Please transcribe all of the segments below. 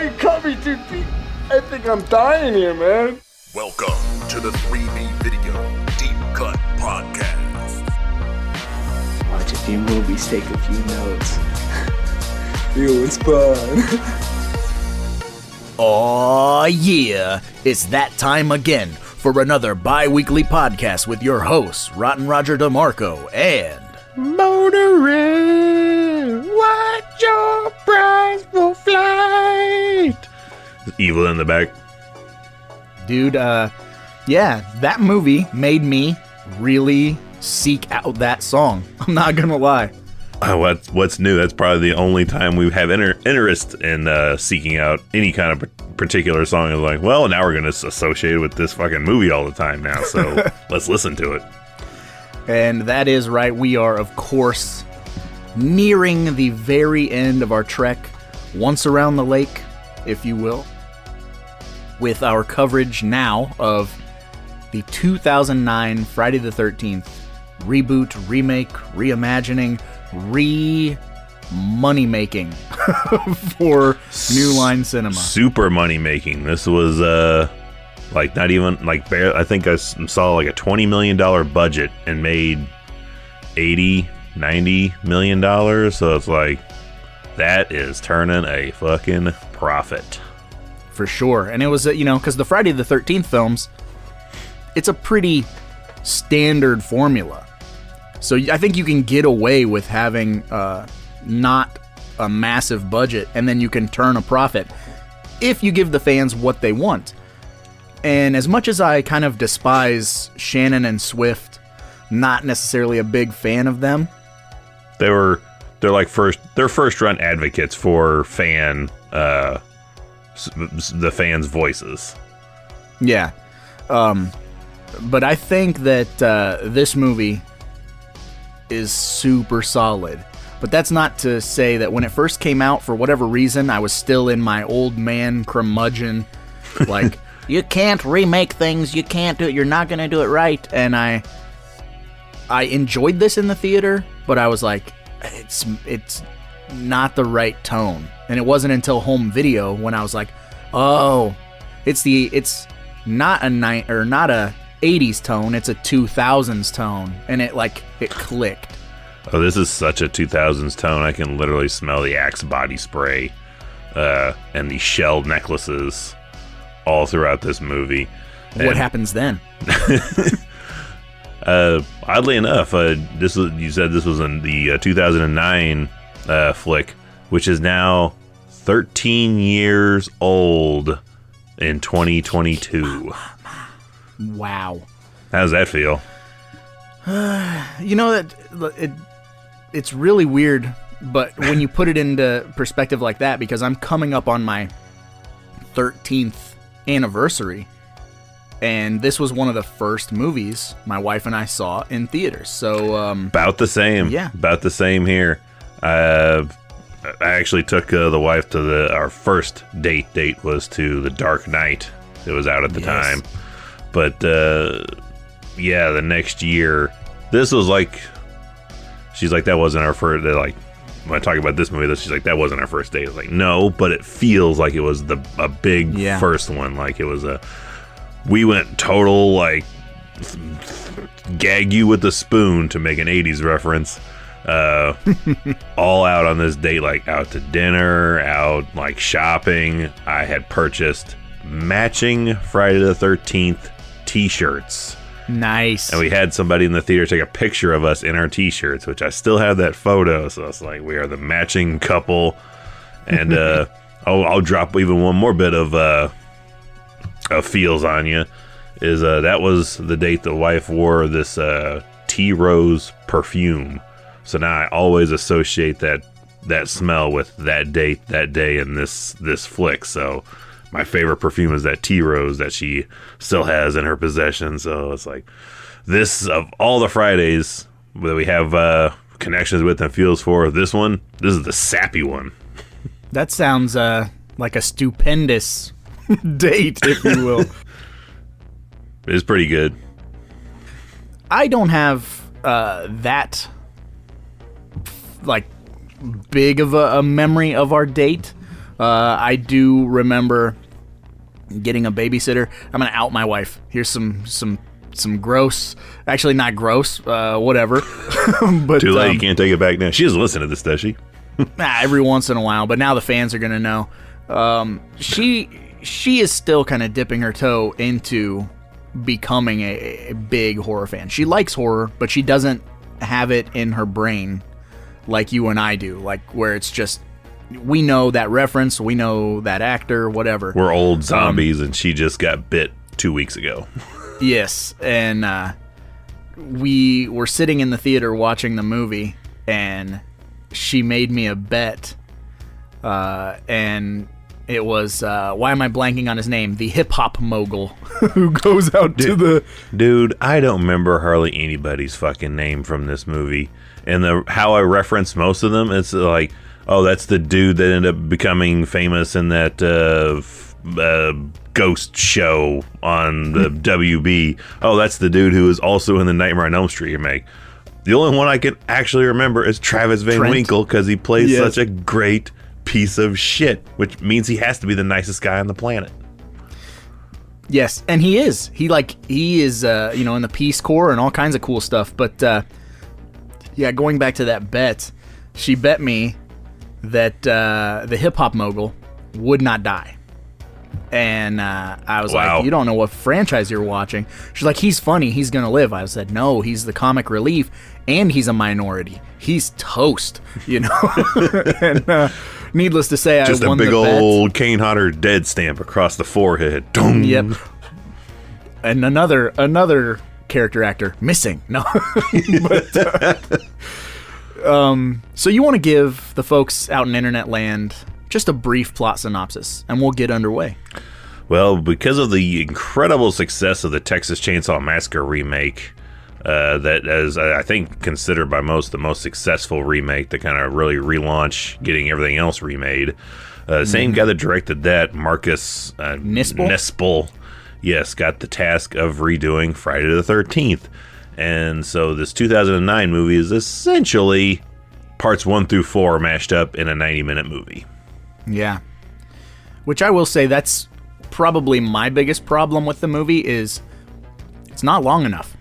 you cut me too deep. I think I'm dying here, man. Welcome to the 3B Video Deep Cut Podcast. Watch a few movies, take a few notes. It was fun. Aw, yeah. It's that time again for another bi-weekly podcast with your hosts, Rotten Roger DeMarco and... Motorin, watch your prize for flight. Evil in the back. Dude, yeah, that movie made me really seek out that song. I'm not gonna lie. What's new? That's probably the only time we have interest in seeking out any kind of particular song. Is like, well, now we're going to associate it with this fucking movie all the time now, so let's listen to it. And that is right. We are, of course, nearing the very end of our trek, once around the lake, if you will, with our coverage now of the 2009 Friday the 13th reboot, remake, reimagining, money-making for New Line Cinema. Super money-making. This was, not even, I think I saw like a $20 million budget and made $80-90 million. So it's like, that is turning a fucking profit. For sure. And it was, because the Friday the 13th films, it's a pretty standard formula. So I think you can get away with having not a massive budget, and then you can turn a profit if you give the fans what they want. And as much as I kind of despise Shannon and Swift, not necessarily a big fan of them. They're first run advocates for the fans' voices. Yeah. But I think that this movie is super solid. But that's not to say that when it first came out, for whatever reason, I was still in my old man curmudgeon, like, you can't remake things, you can't do it, you're not gonna do it right. And I enjoyed this in the theater, but I was like, it's not the right tone. And it wasn't until home video when I was like, oh, it's not a 80s tone, it's a 2000s tone, and it clicked. Oh, this is such a 2000s tone. I can literally smell the Axe body spray and the shell necklaces all throughout this movie. What happens then? Oddly enough, you said this was in the 2009 flick, which is now 13 years old in 2022. Wow. How does that feel? It's really weird, but when you put it into perspective like that, because I'm coming up on my 13th anniversary, and this was one of the first movies my wife and I saw in theaters. So about the same. Yeah. About the same here. I actually took the wife to our first date was to The Dark Knight. It was out at the time. But, yeah, the next year, this was like, she's like, that wasn't our first, when I talk about this movie, she's like, that wasn't our first date. I was like, no, but it feels like it was a big first one. Like, it was we went total, gag you with a spoon, to make an 80s reference. All out on this date, out to dinner, out, shopping. I had purchased matching Friday the 13th t-shirts. Nice. And we had somebody in the theater take a picture of us in our t-shirts, which I still have that photo. So it's like, we are the matching couple. And I'll drop even one more bit of feels on you. Is that was the date the wife wore this Tea Rose perfume. So now I always associate that smell with that date, that day, and this flick. So my favorite perfume is that Tea Rose that she still has in her possession. So it's like, this, of all the Fridays that we have connections with and feels for, this is the sappy one. That sounds like a stupendous date, if you will. It's pretty good. I don't have that big of a memory of our date, I do remember getting a babysitter. I'm gonna out my wife. Here's some gross, actually not gross, whatever. But Too late, you can't take it back now. She doesn't listen to this, does she? Every once in a while, but now the fans are gonna know. She is still kind of dipping her toe into becoming a big horror fan. She likes horror, but she doesn't have it in her brain like you and I do, like where it's just, we know that reference, we know that actor, whatever. We're old zombies, and she just got bit 2 weeks ago. Yes, and we were sitting in the theater watching the movie, and she made me a bet, and it was, why am I blanking on his name? The hip-hop mogul who goes out to the... Dude, I don't remember hardly anybody's fucking name from this movie. And how I reference most of them, it's like, oh, that's the dude that ended up becoming famous in that ghost show on the WB. Oh, that's the dude who was also in the Nightmare on Elm Street remake. The only one I can actually remember is Travis Van Winkle, because he plays such a great piece of shit, which means he has to be the nicest guy on the planet. Yes, and he is. He is, in the Peace Corps and all kinds of cool stuff. But, yeah, going back to that bet, she bet me that the hip-hop mogul would not die. And I was like, you don't know what franchise you're watching. She's like, he's funny, he's going to live. I said, no, he's the comic relief, and he's a minority. He's toast, And needless to say, just I won the bet. Just a big old Kane Hodder dead stamp across the forehead. Dong. Yep. And another character actor missing. No. But, so you want to give the folks out in internet land just a brief plot synopsis, and we'll get underway. Well, because of the incredible success of the Texas Chainsaw Massacre remake, that is, I think, considered by most the most successful remake to kind of really relaunch getting everything else remade. Same guy that directed that, Marcus Nispel, yes, got the task of redoing Friday the 13th. And so this 2009 movie is essentially parts 1 through 4 mashed up in a 90-minute movie. Yeah. Which I will say, that's probably my biggest problem with the movie, is it's not long enough.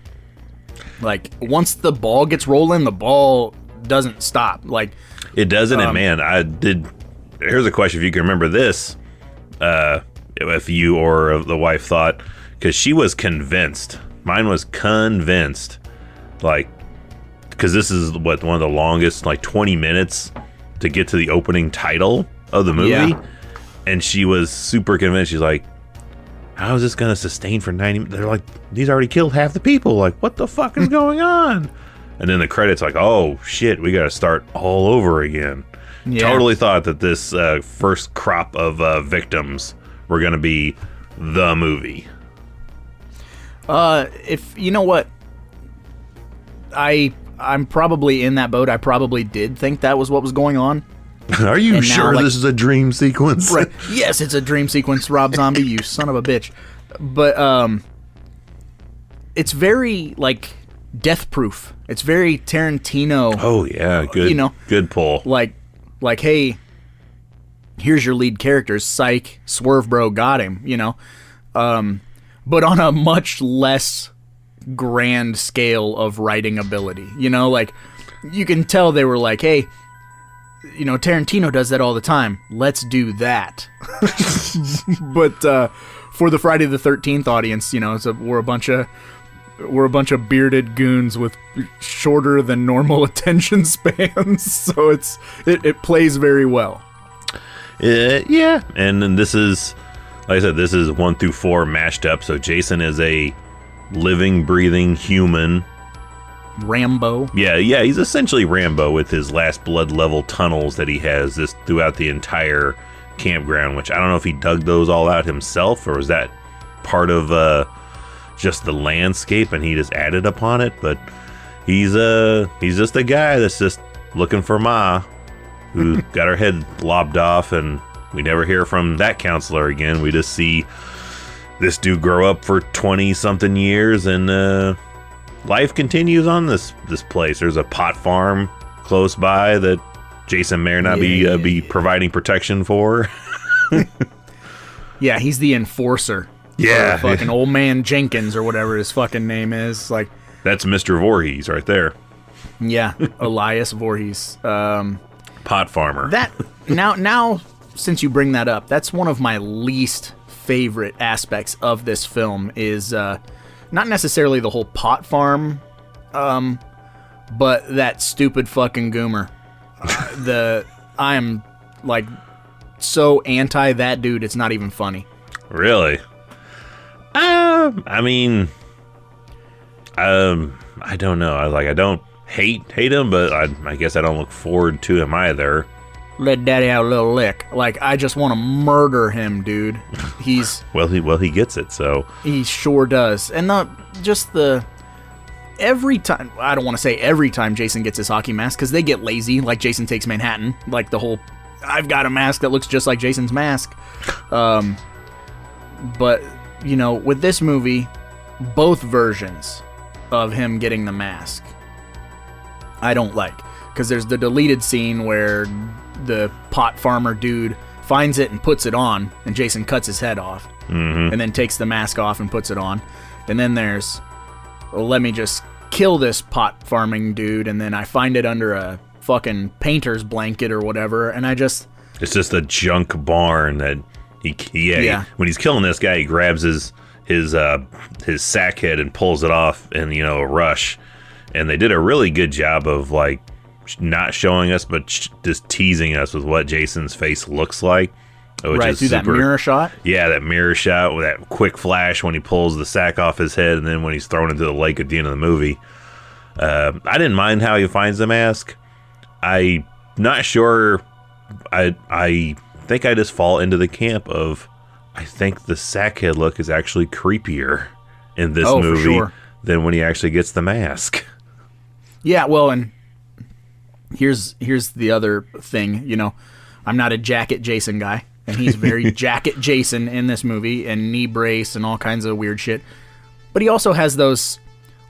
Like, once the ball gets rolling, the ball doesn't stop. Like, it doesn't, and man, here's a question, if you can remember this, if you or the wife thought, because she was convinced, mine was convinced, like, because this is one of the longest, like 20 minutes to get to the opening title of the movie, and she was super convinced. She's like, how is this going to sustain for 90 minutes? They're like, these already killed half the people. Like, what the fuck is going on? And then the credits like, oh, shit, we got to start all over again. Yeah. Totally thought that this first crop of victims were going to be the movie. If you know what, I'm probably in that boat. I probably did think that was what was going on. Are you sure this is a dream sequence? Right. Yes, it's a dream sequence, Rob Zombie, you son of a bitch. But it's very, like, death proof. It's very Tarantino. Oh yeah, good. Good pull. Like, hey, here's your lead characters. Psych, swerve, bro, got him. But on a much less grand scale of writing ability. Like, you can tell they were like, hey, Tarantino does that all the time. Let's do that. But for the Friday the 13th audience, we're a bunch of bearded goons with shorter than normal attention spans. So it plays very well. Yeah, and then this is, like I said, this is 1 through 4 mashed up. So Jason is a living, breathing human. Rambo. Yeah, he's essentially Rambo with his last blood level tunnels that he has this throughout the entire campground, which I don't know if he dug those all out himself or was that part of just the landscape and he just added upon it. But he's just a guy that's just looking for Ma, who got her head lobbed off, and we never hear from that counselor again. We just see this dude grow up for 20-something years, and life continues on this place. There's a pot farm close by that Jason may or not be providing protection for. Yeah, he's the enforcer. Yeah. Fucking old man Jenkins or whatever his fucking name is. Like, That's Mr. Voorhees right there. yeah, Elias Voorhees. Pot farmer. That now since you bring that up, that's one of my least favorite aspects of this film is not necessarily the whole pot farm, but that stupid fucking goomer. I am like so anti that dude. It's not even funny. Really? I mean, I don't know. I don't hate him, but I guess I don't look forward to him either. Let daddy out a little lick. Like, I just want to murder him, dude. He's well, he gets it. So he sure does. And every time, I don't want to say every time Jason gets his hockey mask, because they get lazy, like Jason Takes Manhattan, like the whole, I've got a mask that looks just like Jason's mask. But, you know, with this movie, both versions of him getting the mask, I don't like. Because there's the deleted scene where the pot farmer dude finds it and puts it on, and Jason cuts his head off, and then takes the mask off and puts it on. And then there's, well, let me just kill this pot farming dude, and then I find it under a fucking painter's blanket or whatever, and it's just a junk barn that when he's killing this guy, he grabs his sack head and pulls it off in, you know, a rush. And they did a really good job of like not showing us, but just teasing us with what Jason's face looks like. Right, through that mirror shot? Yeah, that mirror shot with that quick flash when he pulls the sack off his head, and then when he's thrown into the lake at the end of the movie. I didn't mind how he finds the mask. I'm not sure. I think I just fall into the camp of, I think the sackhead look is actually creepier in this movie than when he actually gets the mask. Yeah, well, and here's the other thing, you know, I'm not a jacket Jason guy, and he's very jacket Jason in this movie, and knee brace and all kinds of weird shit. But he also has those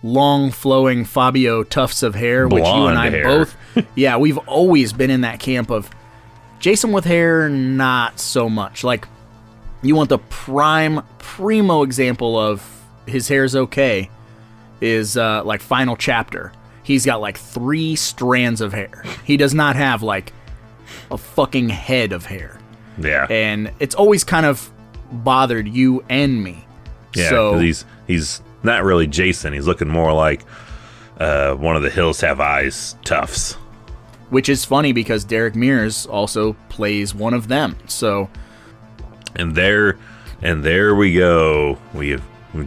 long flowing Fabio tufts of hair, which you and I both, yeah, we've always been in that camp of Jason with hair, not so much. Like, you want the primo example of his hair's okay is like Final Chapter. He's got like 3 strands of hair. He does not have like a fucking head of hair. Yeah. And it's always kind of bothered you and me. Yeah, so he's not really Jason. He's looking more like one of the Hills Have Eyes toughs. Which is funny because Derek Mears also plays one of them. So, and there we go. We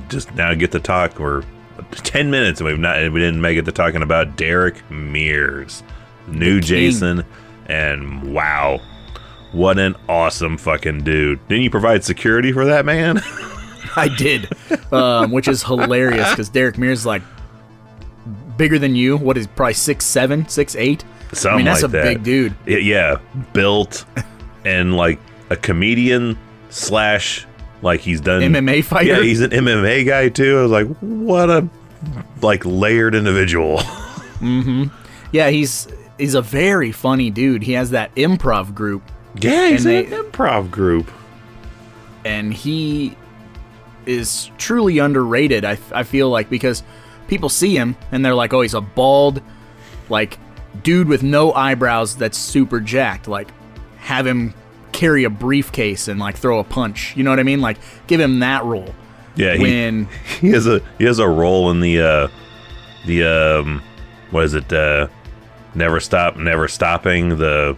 just now get to talk. We're 10 minutes and we didn't make it to talking about Derek Mears, new Jason, and wow, what an awesome fucking dude! Didn't you provide security for that man? I did, which is hilarious because Derek Mears is like bigger than you. What is he, probably 6'7", 6'8"? Something I mean, that's like a that. big dude. Yeah, built and like a comedian / like he's done MMA fighter. Yeah, he's an MMA guy too. I was like, what a like layered individual. Mm-hmm. Yeah, he's a very funny dude. He has that improv group. Yeah, he's in an improv group, and he is truly underrated. I feel like, because people see him and they're like, oh, he's a bald, like, dude with no eyebrows that's super jacked. Like, have him carry a briefcase and like throw a punch. You know what I mean? Like, give him that role. Yeah, he has a role in the what is it? Never Stopping, the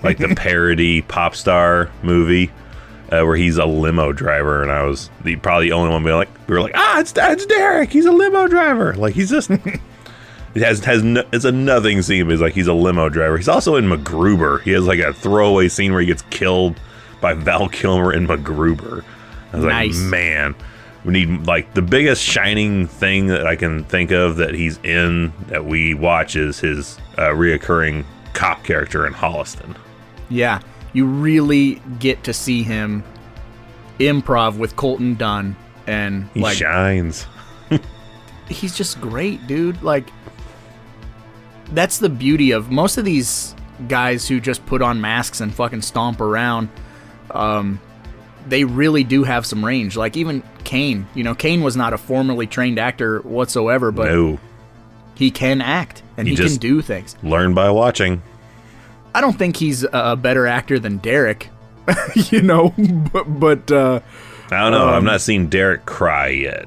like the parody pop star movie where he's a limo driver, and I was probably the only one being like, we were like, it's Derek, he's a limo driver. Like, he's just it's a nothing scene, but he's a limo driver. He's also in MacGruber. He has like a throwaway scene where he gets killed by Val Kilmer in MacGruber. I was like, man, we need like the biggest shining thing that I can think of that he's in that we watch is his reoccurring cop character in Holliston. Yeah, you really get to see him improv with Colton Dunn, and he shines. He's just great, dude. Like, that's the beauty of most of these guys who just put on masks and fucking stomp around. they really do have some range. Like even Kane, Kane was not a formerly trained actor whatsoever, but No. he can act and he can do things. Learn by watching. I don't think he's a better actor than Derek, but I don't know. I've not seen Derek cry yet.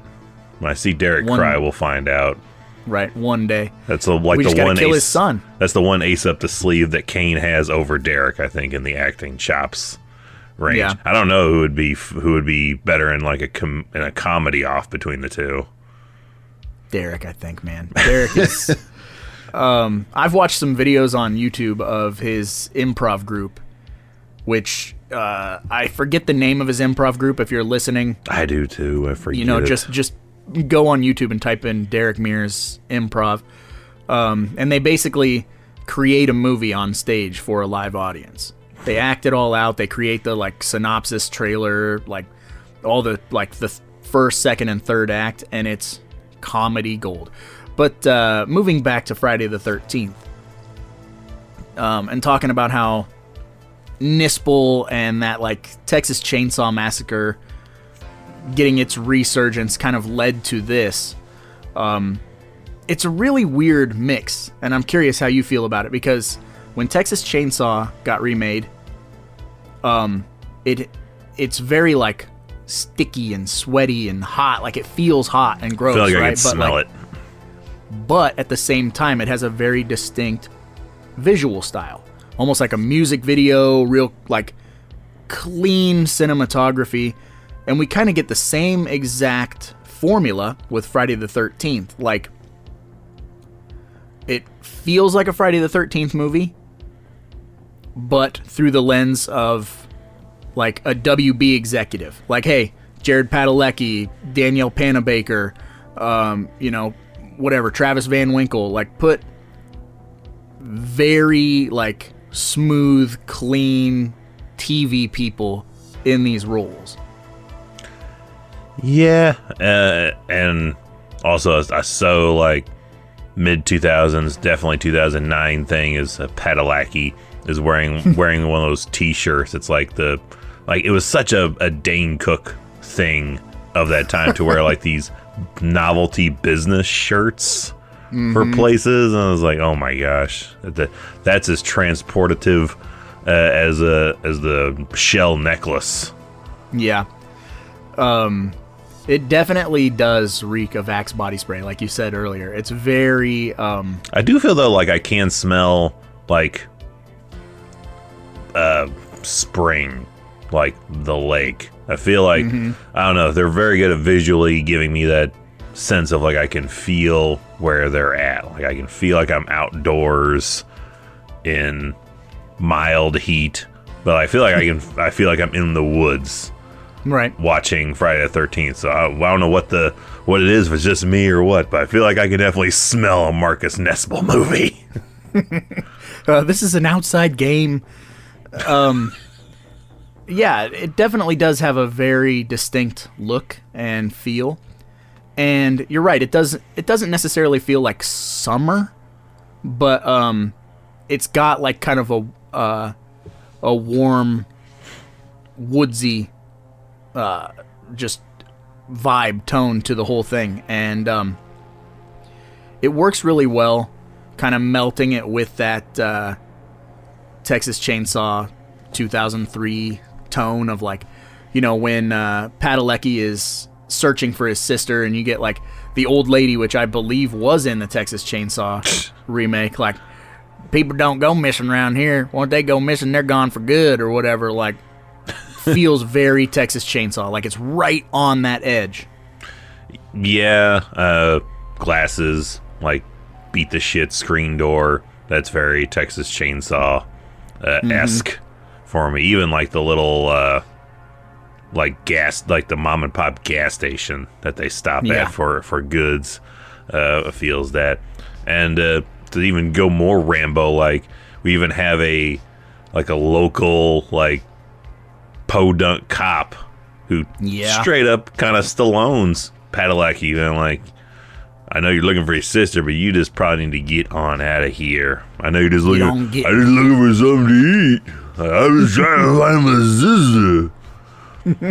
When I see Derek cry, we'll find out. Right, one day. That's we just gotta kill his son. That's the one ace up the sleeve that Kane has over Derek, I think, in the acting chops range. Yeah. I don't know who would be better in like in a comedy off between the two. Derek, I think, man. Derek is. I've watched some videos on YouTube of his improv group, which I forget the name of his improv group. If you're listening, I do too. I forget. Just go on YouTube and type in Derek Mears improv, and they basically create a movie on stage for a live audience. They act it all out. They create the synopsis trailer, all the the first, second, and third act, and it's comedy gold. But moving back to Friday the 13th, and talking about how Nispel and that Texas Chainsaw Massacre getting its resurgence kind of led to this. It's a really weird mix, and I'm curious how you feel about it, because when Texas Chainsaw got remade, it's very sticky and sweaty and hot. It feels hot and gross. I feel like right? I can smell it. But at the same time, it has a very distinct visual style, almost like a music video, real clean cinematography, and we kind of get the same exact formula with Friday the 13th. It feels like a Friday the 13th movie, but through the lens of a WB executive. Hey, Jared Padalecki, Danielle Panabaker, whatever, Travis Van Winkle, put very smooth, clean TV people in these roles. Yeah, and also I saw mid 2000s, definitely 2009 thing is Padalecki is wearing one of those T-shirts. It's it was such a Dane Cook thing of that time to wear these novelty business shirts for places, and I was like, oh my gosh, that's as transportative as the shell necklace. Yeah. It definitely does reek of Axe body spray, like you said earlier. It's very I do feel though I can smell spring, the lake. I feel I don't know, they're very good at visually giving me that sense of I can feel where they're at. I can feel I'm outdoors in mild heat, but I feel I feel I'm in the woods. Right. Watching Friday the 13th. So I don't know what it is, if it's just me or what, but I feel I can definitely smell a Marcus Nispel movie. This is an outside game. Yeah, it definitely does have a very distinct look and feel. And you're right, it doesn't necessarily feel like summer, but it's got kind of a warm, woodsy just vibe tone to the whole thing, and it works really well, kind of melting it with that Texas Chainsaw 2003 tone of when Padalecki is searching for his sister, and you get the old lady, which I believe was in the Texas Chainsaw remake, people don't go missing around here. Once they go missing, they're gone for good, or whatever. Feels very Texas Chainsaw, it's right on that edge. Yeah, glasses, beat the shit screen door. That's very Texas Chainsaw esque for me. Even the little gas, the mom and pop gas station that they stop at for goods, feels that. And to even go more Rambo, we even have a local podunk cop who straight up kind of Stallone's Padalecki, and I know you're looking for your sister, but you just probably need to get on out of here. I know you're just looking for something to eat. I was trying to find my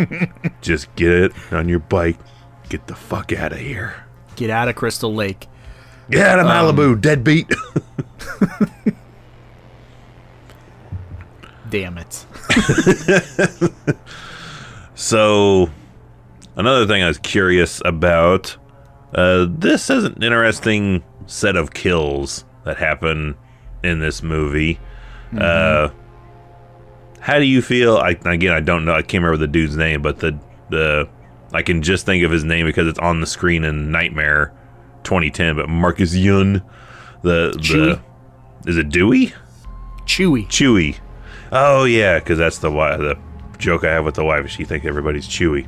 sister. Just get it on your bike. Get the fuck out of here. Get out of Crystal Lake. Get out of Malibu, deadbeat. Damn it. So, another thing I was curious about, this is an interesting set of kills that happen in this movie. How do you feel? Again, I don't know. I can't remember the dude's name, but the I can just think of his name because it's on the screen in Nightmare 2010. But Marcus Yun, the is it Dewey? Chewy. Oh yeah, because that's the joke I have with the wife. She thinks everybody's Chewy.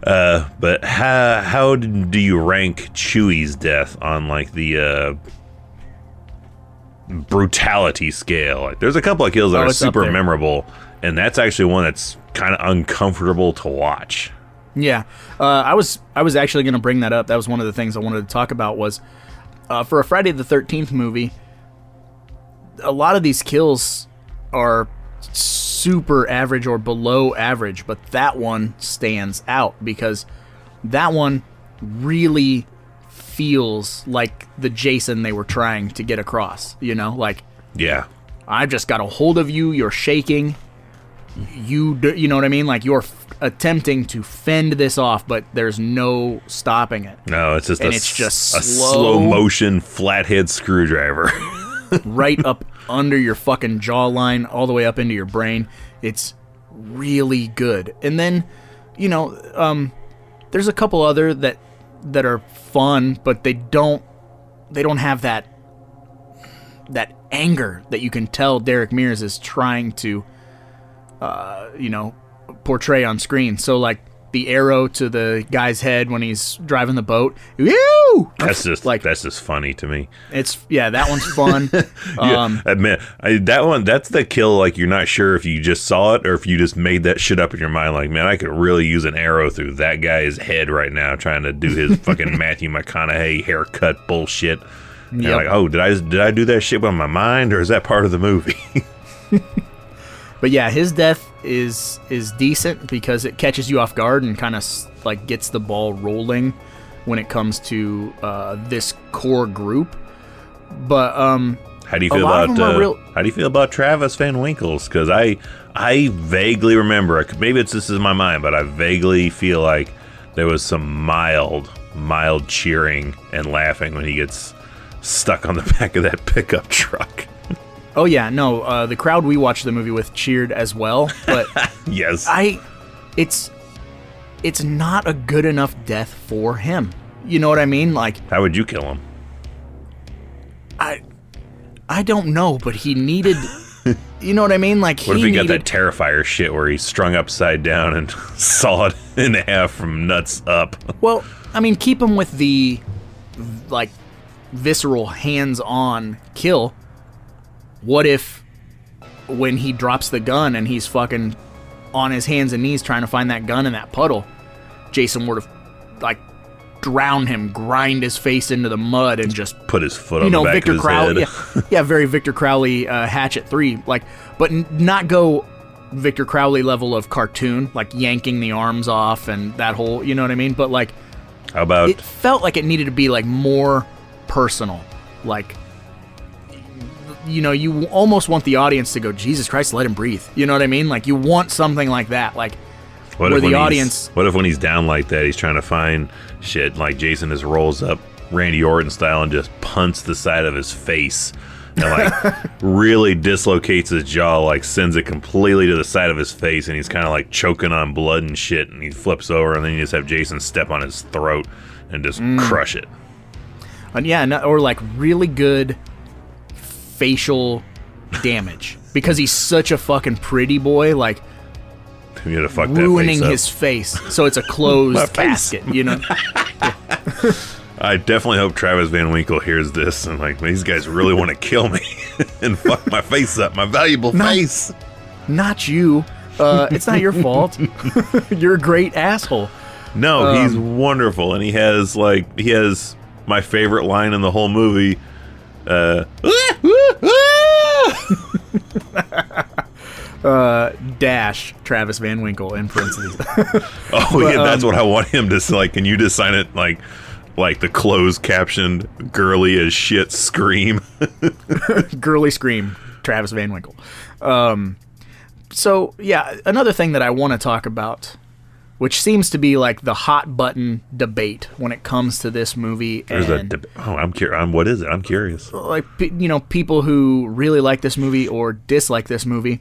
But how do you rank Chewy's death on like the brutality scale? Like, there's a couple of kills that are super memorable, and that's actually one that's kind of uncomfortable to watch. Yeah, I was actually going to bring that up. That was one of the things I wanted to talk about was for a Friday the 13th movie, a lot of these kills are super average or below average, but that one stands out because that one really feels like the Jason they were trying to get across, you know? Like, yeah, I just got a hold of you, you're shaking, you know what I mean? Like, you're attempting to fend this off, but there's no stopping it. No, it's just a slow motion flathead screwdriver. Right up under your fucking jawline, all the way up into your brain. It's really good. And then, you know, there's a couple other that are fun, but they don't have that anger that you can tell Derek Mears is trying to, you know, portray on screen. So like the arrow to the guy's head when he's driving the boat. Woo! That's just funny to me. That one's fun. Admit that one. That's the kill. Like, you're not sure if you just saw it or if you just made that shit up in your mind. Like, man, I could really use an arrow through that guy's head right now, trying to do his fucking Matthew McConaughey haircut bullshit. And Yep. like, oh, did I do that shit with my mind, or is that part of the movie? But yeah, his death is decent because it catches you off guard and kind of like gets the ball rolling when it comes to this core group. But how do you feel about Travis Van Winkle's? Because I vaguely remember, maybe this is my mind, but I vaguely feel like there was some mild cheering and laughing when he gets stuck on the back of that pickup truck. Oh yeah, no, the crowd we watched the movie with cheered as well, but yes, it's not a good enough death for him. You know what I mean? Like, how would you kill him? I don't know, but he needed. You know what I mean? Like, what if he got that Terrifier shit where he's strung upside down and sawed in half from nuts up? Well, I mean, keep him with the like visceral hands-on kill. What if when he drops the gun and he's fucking on his hands and knees trying to find that gun in that puddle, Jason were to like drown him, grind his face into the mud, and just put his foot on the back of his head. Yeah, very Victor Crowley Hatchet 3, like, but not go Victor Crowley level of cartoon, like yanking the arms off and that whole, you know what I mean? But like, how about it felt like it needed to be like more personal, like, you know, you almost want the audience to go, Jesus Christ, let him breathe. You know what I mean? Like, you want something like that. Like, what if when he's down like that, he's trying to find shit, like Jason just rolls up Randy Orton style and just punts the side of his face and like really dislocates his jaw, like sends it completely to the side of his face, and he's kind of like choking on blood and shit, and he flips over, and then you just have Jason step on his throat and just crush it. And yeah, or like really good facial damage because he's such a fucking pretty boy, like you gotta fuck ruining that his face, so it's a closed casket, you know. I definitely hope Travis Van Winkle hears this and like, these guys really want to kill me and fuck my face up, my valuable face. Not you. It's not your fault. You're a great asshole. No, he's wonderful, and he has my favorite line in the whole movie. Dash Travis Van Winkle in parentheses. Yeah, that's what I want him to like. Can you just sign it like the closed captioned girly as shit scream? Girly scream, Travis Van Winkle. So yeah, another thing that I want to talk about, which seems to be like the hot button debate when it comes to this movie. I'm curious. What is it? I'm curious. Like, people who really like this movie or dislike this movie,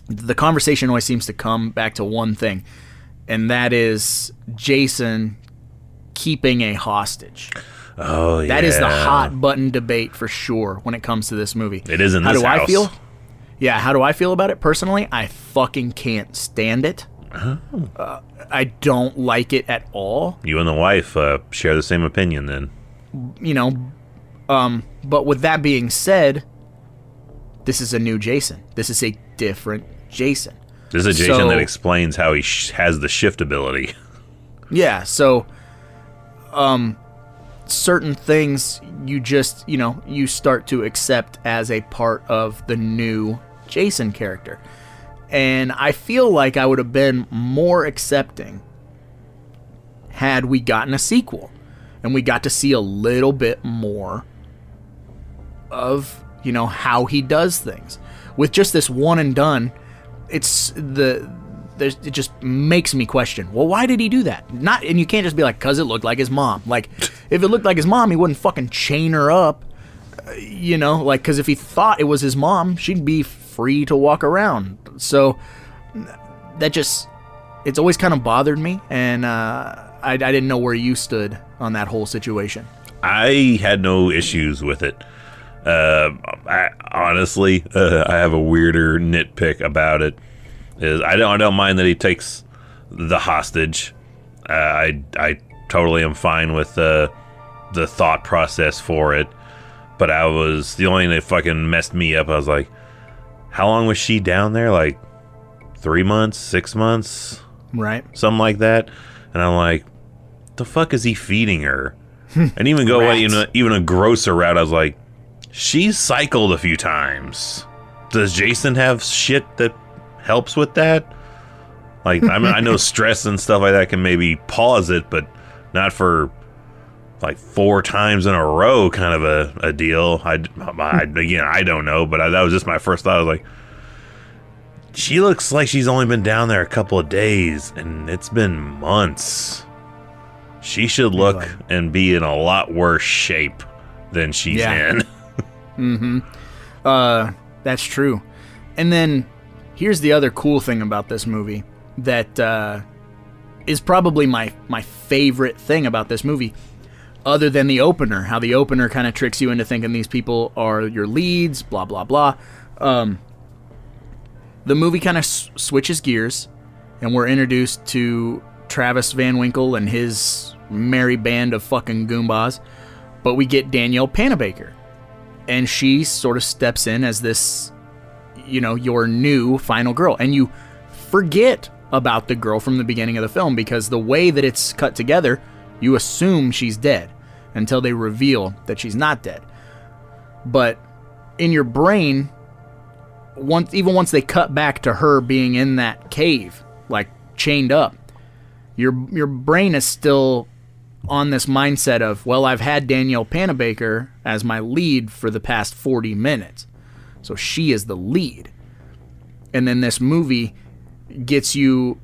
the conversation always seems to come back to one thing, and that is Jason keeping a hostage. Oh, yeah. That is the hot button debate for sure when it comes to this movie. It is in this house. How do I feel? Yeah, how do I feel about it personally? I fucking can't stand it. Oh. I don't like it at all. You and the wife share the same opinion then. But with that being said, this is a new Jason. This is a different Jason. This is a Jason that explains how he has the shift ability. Yeah, so certain things you just, you start to accept as a part of the new Jason character. And I feel like I would have been more accepting had we gotten a sequel and we got to see a little bit more of, how he does things. With just this one and done, it just makes me question, well, why did he do that? And you can't just be like, because it looked like his mom. Like, if it looked like his mom, he wouldn't fucking chain her up, because if he thought it was his mom, she'd be free to walk around. So it's always kind of bothered me, and I didn't know where you stood on that whole situation. I had no issues with it. I honestly have a weirder nitpick about it. Is I don't mind that he takes the hostage. I totally am fine with the thought process for it. But the only thing that fucking messed me up. I was like, how long was she down there? Like 3 months, 6 months, right? Something like that. And I'm like, the fuck is he feeding her? And even go even a grosser route. I was like, she's cycled a few times. Does Jason have shit that helps with that? Like, I know stress and stuff like that can maybe pause it, but not for like 4 times in a row kind of a deal. Again, I don't know, but that was just my first thought. I was like, she looks like she's only been down there a couple of days, and it's been months. She should look and be in a lot worse shape than she's in. Mm-hmm. That's true. And then here's the other cool thing about this movie that is probably my favorite thing about this movie, other than the opener, how the opener kind of tricks you into thinking these people are your leads, blah, blah, blah. The movie kind of switches gears, and we're introduced to Travis Van Winkle and his merry band of fucking Goombas, but we get Danielle Panabaker, and she sort of steps in as this, your new final girl, and you forget about the girl from the beginning of the film because the way that it's cut together, you assume she's dead until they reveal that she's not dead. But in your brain, once they cut back to her being in that cave, like chained up, your brain is still on this mindset of, well, I've had Danielle Panabaker as my lead for the past 40 minutes, so she is the lead. And then this movie gets you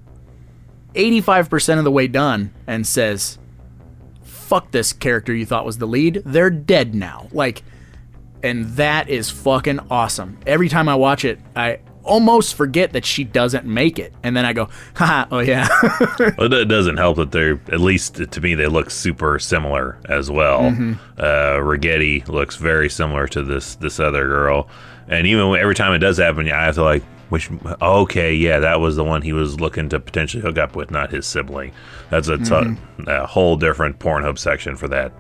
85% of the way done and says, fuck this character you thought was the lead, they're dead now. And that is fucking awesome. Every time I watch it, I almost forget that she doesn't make it, and then I go, haha, oh yeah. Well, it doesn't help that they're, at least to me, they look super similar as well. Mm-hmm. Rigetti looks very similar to this other girl, and even every time it does happen, I have to like, okay, yeah, that was the one he was looking to potentially hook up with, not his sibling. That's a whole different Pornhub section for that.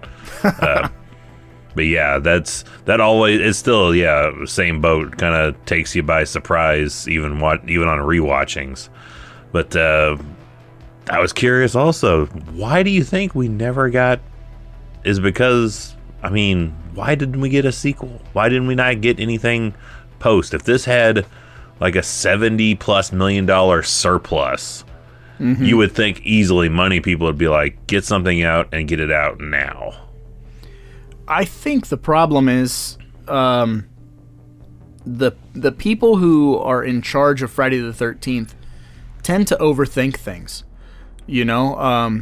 But yeah, that always is still same boat, kind of takes you by surprise even on rewatchings. But I was curious also, why do you think we never got? Is because why didn't we get a sequel? Why didn't we not get anything post. If this had like a $70+ million surplus, you would think easily money people would be like, get something out and get it out now. I think the problem is the people who are in charge of Friday the 13th tend to overthink things. You know,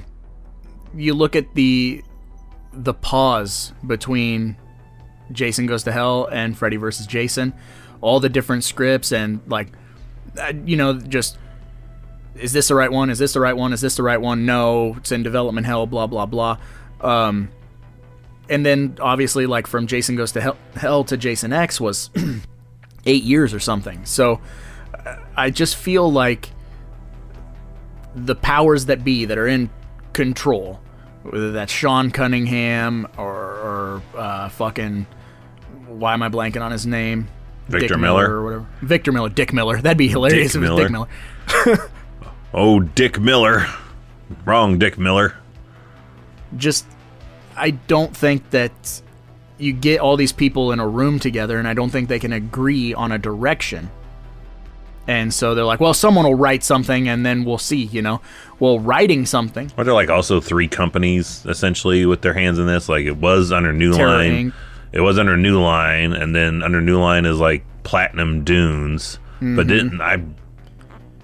you look at the pause between Jason Goes to Hell and Freddy vs. Jason, all the different scripts and like, you know, just, is this the right one? Is this the right one? Is this the right one? No, it's in development hell, blah, blah, blah. And then obviously like from Jason Goes to Hell to Jason X was 8 years or something. So I just feel like the powers that be that are in control, whether that's Sean Cunningham or fucking, why am I blanking on his name? Victor Dick Miller or whatever. Victor Miller, Dick Miller. That'd be hilarious if it was Dick Miller. Oh, Dick Miller. Wrong, Dick Miller. Just, I don't think that you get all these people in a room together, and I don't think they can agree on a direction. And so they're like, well, someone will write something, and then we'll see, you know. Well, writing something. Are there like also 3 companies essentially with their hands in this? Like it was under New Line. It was under New Line, and then under New Line is like Platinum Dunes. But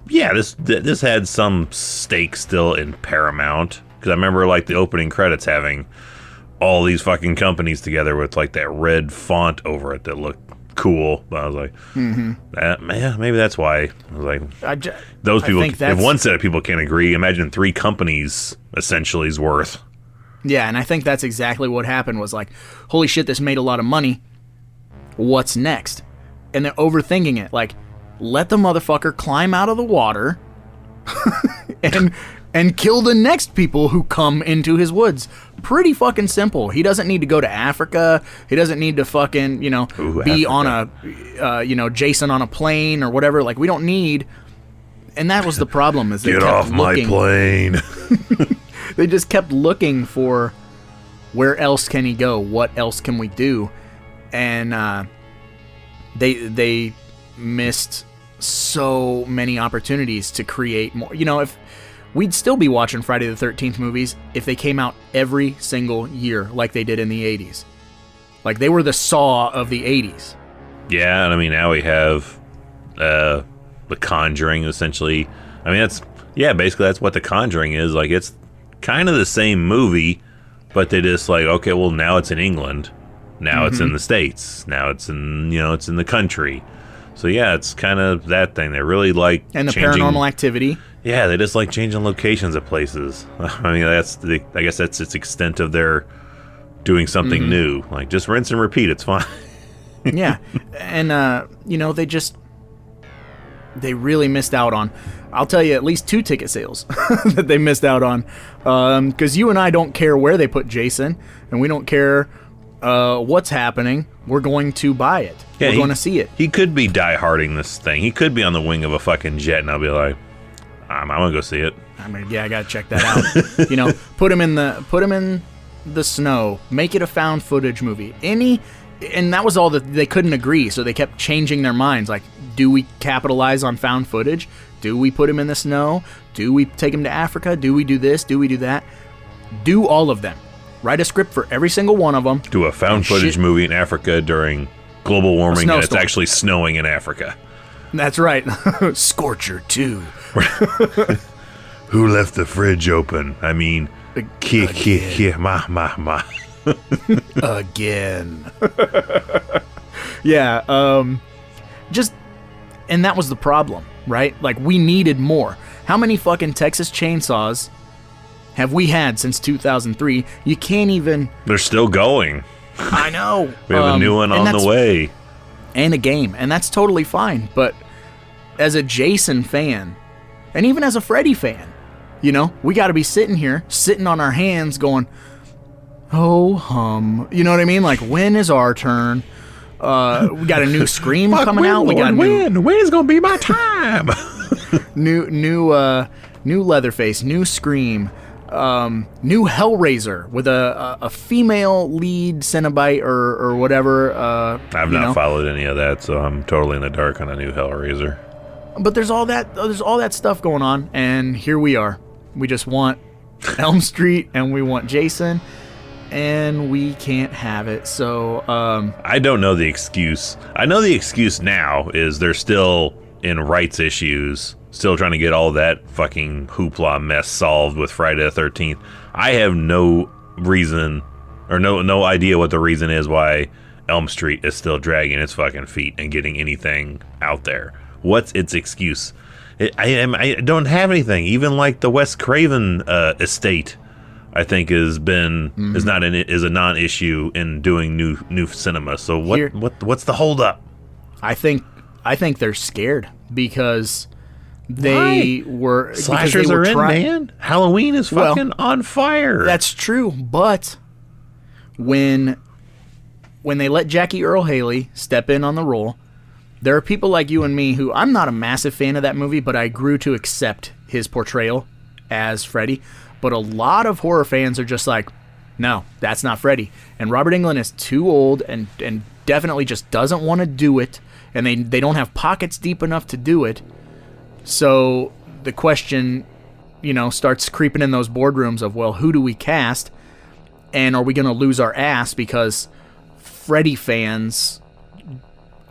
this had some stake still in Paramount, because I remember like the opening credits having all these fucking companies together with like that red font over it that looked cool. But I was like, maybe that's why. I was like, those people. If one set of people can't agree, imagine 3 companies essentially's worth. Yeah, and I think that's exactly what happened. Was like, holy shit, this made a lot of money. What's next? And they're overthinking it. Like, let the motherfucker climb out of the water and kill the next people who come into his woods. Pretty fucking simple. He doesn't need to go to Africa. He doesn't need to fucking, be Africa. On a, Jason on a plane or whatever. Like, we don't need. And that was the problem. Is they get kept off looking. My plane. They just kept looking for where else can he go? What else can we do? And they missed so many opportunities to create more. If we'd still be watching Friday the 13th movies if they came out every single year like they did in the 80s. Like they were the Saw of the 80s. Yeah, and I mean now we have The Conjuring essentially. I mean basically that's what The Conjuring is. Like it's kind of the same movie, but they just like, okay, well now it's in England. Now it's in the States. Now it's in, it's in the country. So yeah, it's kind of that thing. They really like and the changing, Paranormal Activity. Yeah, they just like changing locations of places. I mean, I guess that's its extent of their doing something new. Like just rinse and repeat. It's fine. Yeah, and they really missed out on. I'll tell you at least 2 ticket sales that they missed out on, because you and I don't care where they put Jason, and we don't care what's happening. We're going to buy it. Yeah, we're going to see it. He could be dieharding this thing. He could be on the wing of a fucking jet, and I'll be like, I'm gonna go see it. I mean, yeah, I gotta check that out. Put him in the snow. Make it a found footage movie. And that was all that they couldn't agree, so they kept changing their minds. Like, do we capitalize on found footage? Do we put him in the snow? Do we take him to Africa? Do we do this? Do we do that? Do all of them. Write a script for every single one of them. Do a found footage movie in Africa during global warming and it's actually snowing in Africa. That's right. Scorcher 2. Who left the fridge open? I mean, ma. Again. Yeah, and that was the problem, right? Like, we needed more. How many fucking Texas chainsaws have we had since 2003? You can't even... They're still going. I know. We have a new one on the way. And a game, and that's totally fine. But as a Jason fan, and even as a Freddy fan, we got to be sitting on our hands going, oh, hum. You know what I mean? Like, when is our turn? We got a new Scream coming out. We got when's gonna be my time? new Leatherface, new Scream. New Hellraiser with a female lead Cenobite or whatever. I've not followed any of that, so I'm totally in the dark on a new Hellraiser. But there's all that stuff going on, and here we are. We just want Elm Street, and we want Jason, and we can't have it. So I don't know the excuse. I know the excuse now is they're still in rights issues, still trying to get all that fucking hoopla mess solved with Friday the 13th. I have no reason or no idea what the reason is why Elm Street is still dragging its fucking feet and getting anything out there. What's its excuse? I don't have anything. Even like the Wes Craven estate, I think is a non-issue in doing new cinema. So what's the holdup? I think they're scared because they were slashers are in, man. Halloween is fucking on fire. That's true, but when they let Jackie Earle Haley step in on the role, there are people like you and me who, I'm not a massive fan of that movie, but I grew to accept his portrayal as Freddy. But a lot of horror fans are just like, no, that's not Freddy. And Robert Englund is too old and definitely just doesn't want to do it. And they don't have pockets deep enough to do it. So the question, starts creeping in those boardrooms of, well, who do we cast? And are we going to lose our ass because Freddy fans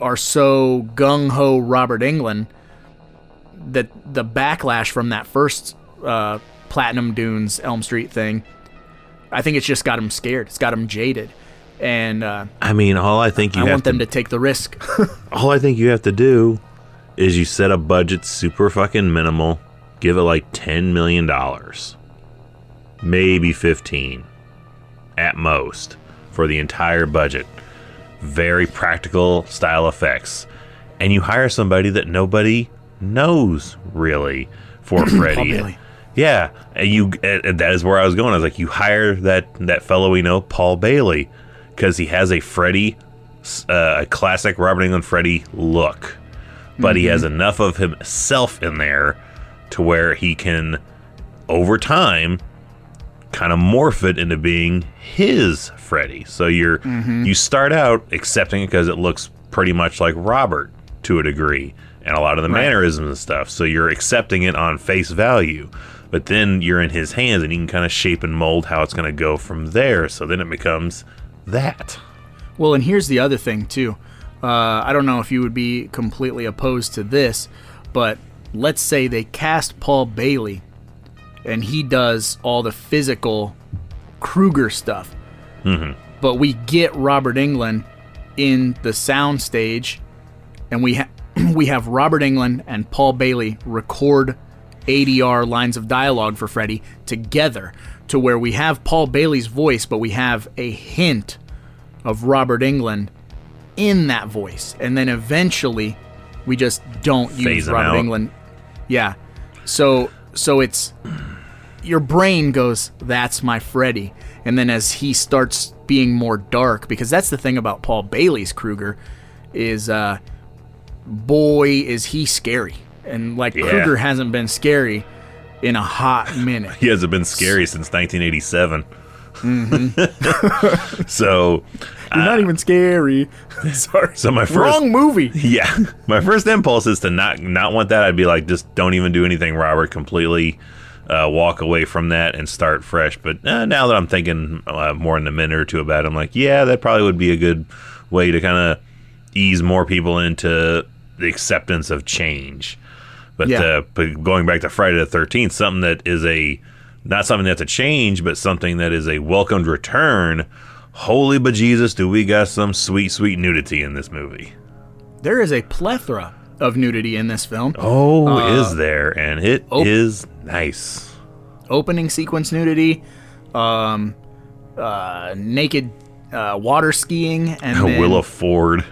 are so gung-ho Robert Englund that the backlash from that first Platinum Dunes Elm Street thing, I think it's just got them scared. It's got them jaded. And all I think I want them to take the risk. All I think you have to do is you set a budget super fucking minimal, give it like $10 million, maybe 15 at most for the entire budget. Very practical style effects, and you hire somebody that nobody knows really for Freddy. Yeah, and that is where I was going. I was like, you hire that fellow we know, Paul Bailey, because he has a Freddy, a classic Robert Englund Freddy look, but he has enough of himself in there to where he can, over time, kind of morph it into being his Freddy. So you start out accepting it because it looks pretty much like Robert to a degree, and a lot of the mannerisms and stuff. So you're accepting it on face value, but then you're in his hands, and you can kind of shape and mold how it's going to go from there. So then it becomes that. Well, and here's the other thing too. I don't know if you would be completely opposed to this, but let's say they cast Paul Bailey and he does all the physical Krueger stuff. But we get Robert Englund in the sound stage, and we have Robert Englund and Paul Bailey record ADR lines of dialogue for Freddy together, to where we have Paul Bailey's voice, but we have a hint of Robert Englund in that voice, and then eventually we just don't use Robert Englund. Yeah, so it's, your brain goes, that's my Freddy, and then as he starts being more dark, because that's the thing about Paul Bailey's Krueger is, boy, is he scary. And Krueger hasn't been scary in a hot minute. He hasn't been scary since 1987. So you're not even scary. Sorry. So wrong movie. Yeah, my first impulse is to not want that. I'd be like, just don't even do anything, Robert. Completely walk away from that and start fresh. But now that I'm thinking more in a minute or two about it, I'm like, yeah, that probably would be a good way to kind of ease more people into the acceptance of change. But going back to Friday the 13th, something that is not something that's a change, but something that is a welcomed return. Holy bejesus, do we got some sweet, sweet nudity in this movie. There is a plethora of nudity in this film. Oh, is there? And it is nice. Opening sequence nudity, naked water skiing, and Willa Ford.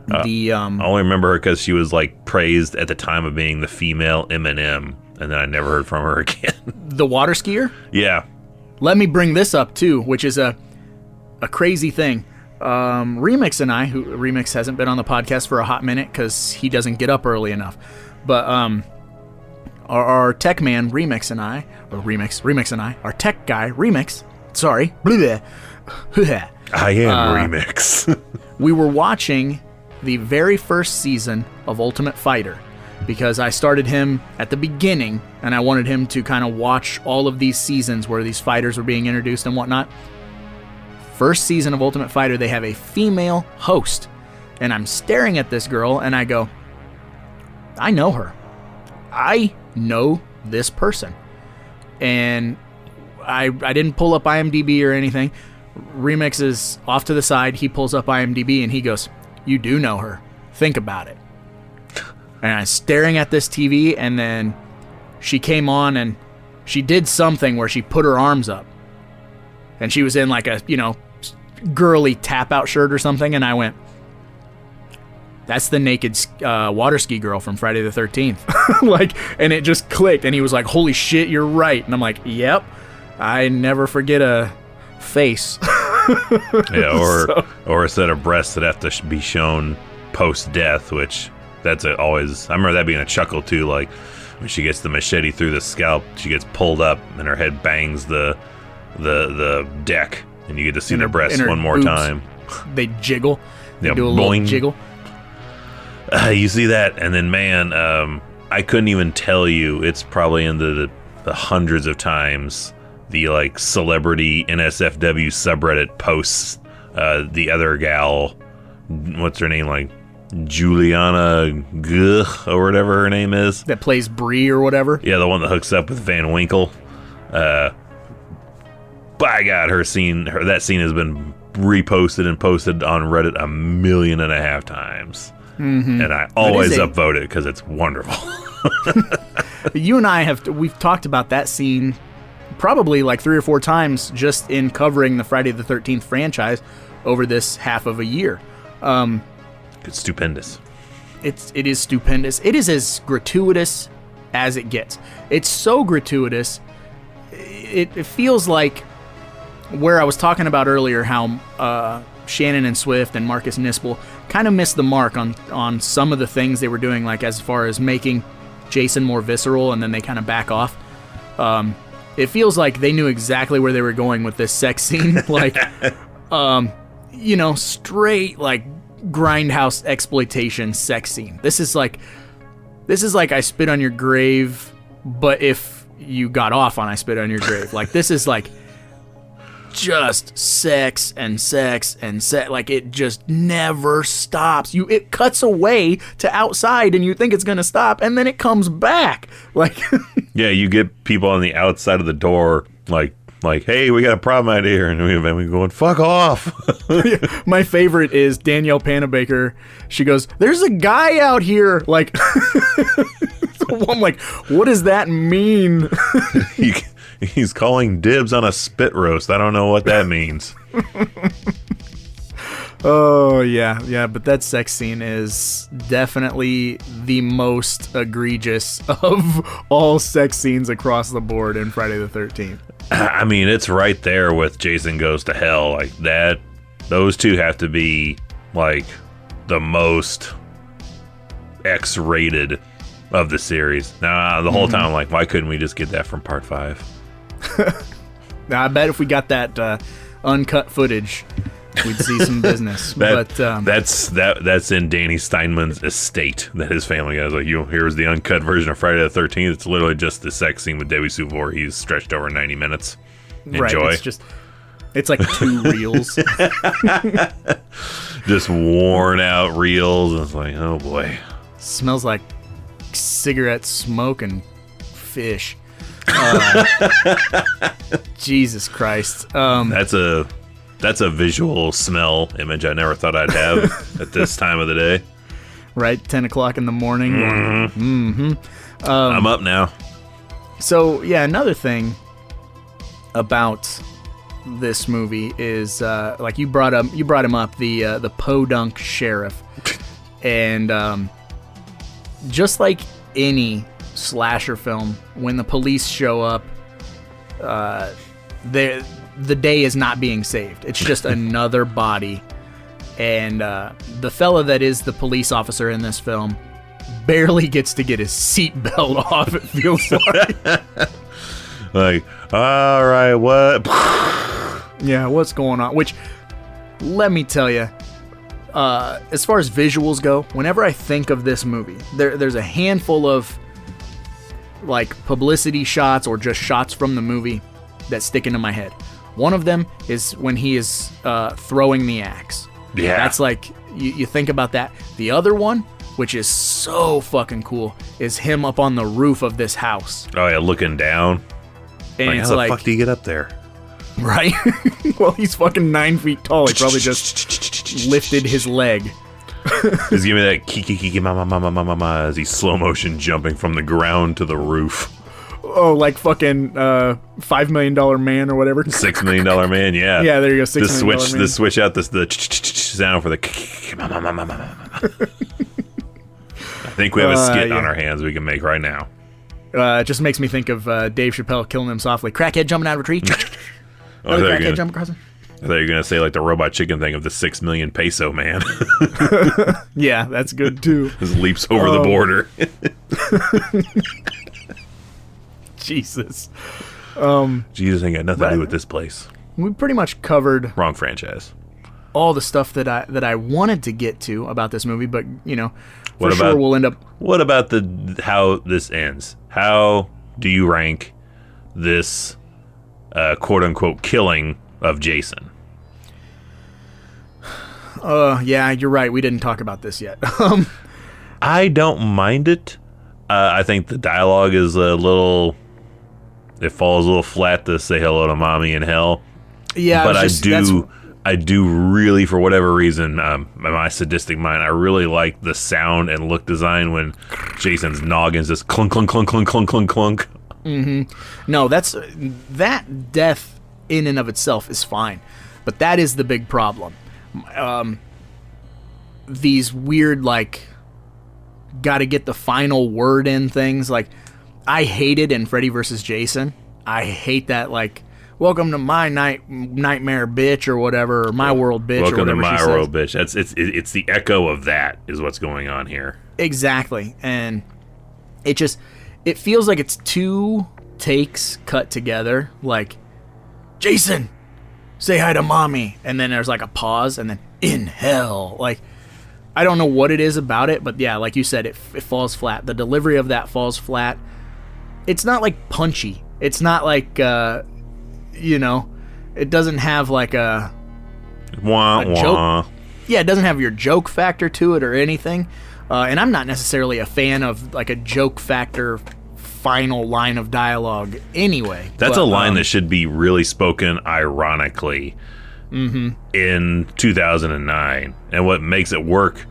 I only remember her because she was praised at the time of being the female Eminem, and then I never heard from her again. The water skier? Yeah. Let me bring this up too, which is a crazy thing. Remix and I, who Remix hasn't been on the podcast for a hot minute because he doesn't get up early enough, but our tech man Remix and I, our tech guy Remix. Sorry, I am Remix. We were watching the very first season of Ultimate Fighter because I started him at the beginning and I wanted him to kind of watch all of these seasons where these fighters were being introduced and whatnot. First season of Ultimate Fighter, they have a female host, and I'm staring at this girl and I go, I know her. I know this person. And I didn't pull up IMDb or anything. Remix is off to the side. He pulls up IMDb and he goes, you do know her. Think about it. And I'm staring at this TV, and then she came on and she did something where she put her arms up. And she was in like a, girly tap-out shirt or something, and I went, that's the naked water ski girl from Friday the 13th. And it just clicked, and he was like, holy shit, you're right. And I'm like, yep, I never forget a face. Yeah, or a set of breasts that have to be shown post-death, which that's always, I remember that being a chuckle too, like when she gets the machete through the scalp, she gets pulled up and her head bangs the deck, and you get to see their breasts one more boobs, time. They jiggle. They do a boing. little jiggle. You see that, and then man, I couldn't even tell you. It's probably in the hundreds of times the like celebrity NSFW subreddit posts. The other gal, what's her name, like Juliana Guh or whatever her name is, that plays Bree or whatever. Yeah, the one that hooks up with Van Winkle. By God, that scene has been reposted and posted on Reddit 1.5 million times. Mm-hmm. And I always upvote it because it's wonderful. You and I we've talked about that scene probably like 3 or 4 times just in covering the Friday the 13th franchise over this half of a year. It's stupendous. It is stupendous. It is as gratuitous as it gets. It's so gratuitous. It feels like where I was talking about earlier, how Shannon and Swift and Marcus Nispel kind of missed the mark on some of the things they were doing, like as far as making Jason more visceral, and then they kind of back off. It feels like they knew exactly where they were going with this sex scene, like, straight like grindhouse exploitation sex scene. This is like I Spit on Your Grave, but if you got off on I Spit on Your Grave, like this is like just sex and sex and sex, like it just never stops. It cuts away to outside and you think it's gonna stop, and then it comes back. Like yeah, you get people on the outside of the door like, hey, we got a problem out here, and we going, fuck off. My favorite is Danielle Panabaker. She goes, there's a guy out here, like I'm like, what does that mean? He's calling dibs on a spit roast. I don't know what that means. Oh, yeah, but that sex scene is definitely the most egregious of all sex scenes across the board in Friday the 13th. I mean, it's right there with Jason Goes to Hell. Like that, those two have to be like the most X-rated of the series. Now, the whole time I'm like, why couldn't we just get that from part 5? Now, I bet if we got that uncut footage, we'd see some business. That's in Danny Steinman's estate that his family has. Like, here's the uncut version of Friday the 13th. It's literally just the sex scene with Debbie Suvor. He's stretched over 90 minutes. Enjoy. Right, it's like 2 reels. Just worn out reels. It's like, oh boy. Smells like cigarette smoke and fish. Jesus Christ. That's a visual smell image I never thought I'd have at this time of the day. Right, 10 o'clock in the morning. Mm-hmm. I'm up now. So, yeah, another thing about this movie is, like you brought him up, the podunk sheriff. And just like any slasher film, when the police show up, the day is not being saved. It's just another body. And the fella that is the police officer in this film barely gets to get his seatbelt off, it feels like. Like, all right, what? Yeah, what's going on? Which, let me tell you, as far as visuals go, whenever I think of this movie, there's a handful of like publicity shots or just shots from the movie that stick into my head. One of them is when he is throwing the axe. Yeah. That's like, you think about that. The other one, which is so fucking cool, is him up on the roof of this house. Oh, yeah, looking down. And Like, it's how the like, fuck do you get up there? right? Well, he's fucking 9 feet tall. He probably just lifted his leg. Just give me that kiki mama as he's slow motion jumping from the ground to the roof. Oh, like fucking $5 Million Man or whatever. $6 Million Man, yeah. Yeah, there you go. $6 million Man. The switch out the sound for the. I think we have a skit on our hands we can make right now. It just makes me think of Dave Chappelle killing him softly. Crackhead jumping out of a tree. Crackhead jumping across him. I thought you were going to say like the Robot Chicken thing of the 6 million peso man. Yeah, that's good too. Just leaps over the border. Jesus. Jesus ain't got nothing to do with this place. We pretty much covered Wrong franchise. all the stuff that I wanted to get to about this movie, but you know, for What sure about- we'll end up. What about how this ends? How do you rank this quote unquote killing of Jason? Yeah, you're right. We didn't talk about this yet. I don't mind it. I think the dialogue is a little. It falls a little flat to say hello to mommy in hell. Yeah, But it's just- I do really, for whatever reason, my sadistic mind, I really like the sound and look design when Jason's noggin's just clunk, clunk, clunk, clunk, clunk, clunk, clunk. No, that death in and of itself is fine, but that is the big problem. These weird, like, gotta get the final word in things. Like, I hated in Freddy vs. Jason. I hate that, like, welcome to my nightmare, bitch, or whatever, or my world, bitch, Welcome or to whatever my she world, says. bitch. It's the echo of that is what's going on here. Exactly, and it feels like it's two takes cut together, like, Jason, say hi to mommy, and then there's like a pause, and then in hell. Like, I don't know what it is about it, but yeah, like you said, it falls flat. The delivery of that falls flat. It's not like punchy. It's not like you know, it doesn't have like a Wah, wah. joke. Yeah, it doesn't have your joke factor to it or anything. And I'm not necessarily a fan of like a joke factor final line of dialogue anyway. That's but, a line that should be really spoken ironically in 2009. And what makes it work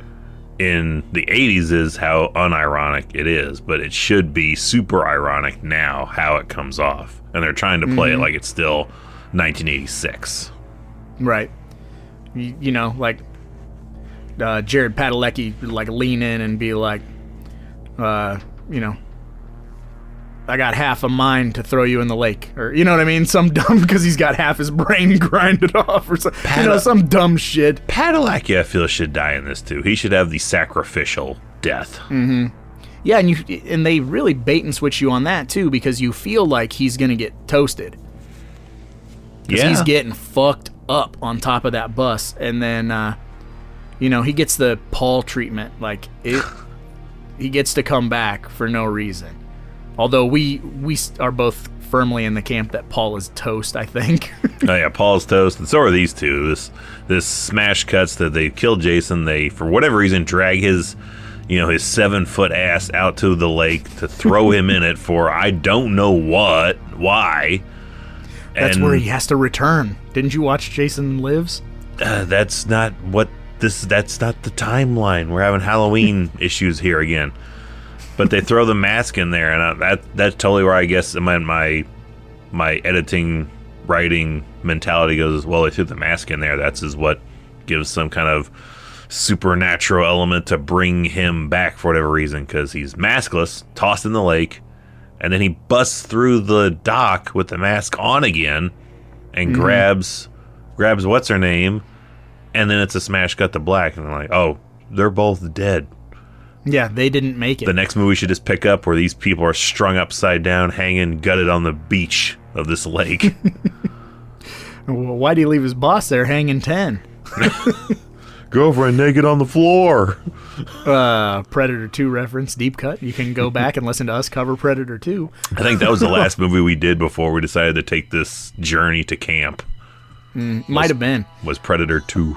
in the 80s is how unironic it is. But it should be super ironic now how it comes off. And they're trying to play it like it's still 1986. Right. You know, like Jared Padalecki would like lean in and be like, you know, I got half a mind to throw you in the lake, or you know what I mean? Some dumb, because he's got half his brain grinded off, or something. You know, some dumb shit. Padalecki, I feel, should die in this too. He should have the sacrificial death. Yeah, and they really bait and switch you on that too, because you feel like he's gonna get toasted. Because he's getting fucked up on top of that bus, and then you know, he gets the Paul treatment. Like he gets to come back for no reason. Although we are both firmly in the camp that Paul is toast, I think. Oh yeah, Paul's toast, and so are these two. This smash cuts that they kill Jason. They, for whatever reason, drag his 7-foot ass out to the lake to throw him in it for I don't know why. That's And where he has to return. Didn't you watch Jason Lives? that's not what this. That's not the timeline. We're having Halloween issues here again. But they throw the mask in there, and that's totally where I guess my editing, writing mentality goes. Well, they threw the mask in there. That's what gives some kind of supernatural element to bring him back for whatever reason, because he's maskless, tossed in the lake, and then he busts through the dock with the mask on again, and grabs what's her name, and then it's a smash cut to black, and they're like, oh, they're both dead. Yeah, they didn't make it. The next movie we should just pick up where these people are strung upside down, hanging, gutted on the beach of this lake. Well, why'd he leave his boss there hanging 10? Girlfriend naked on the floor. Predator 2 reference, deep cut. You can go back and listen to us cover Predator 2. I think that was the last movie we did before we decided to take this journey to camp. Might have been. Was Predator 2.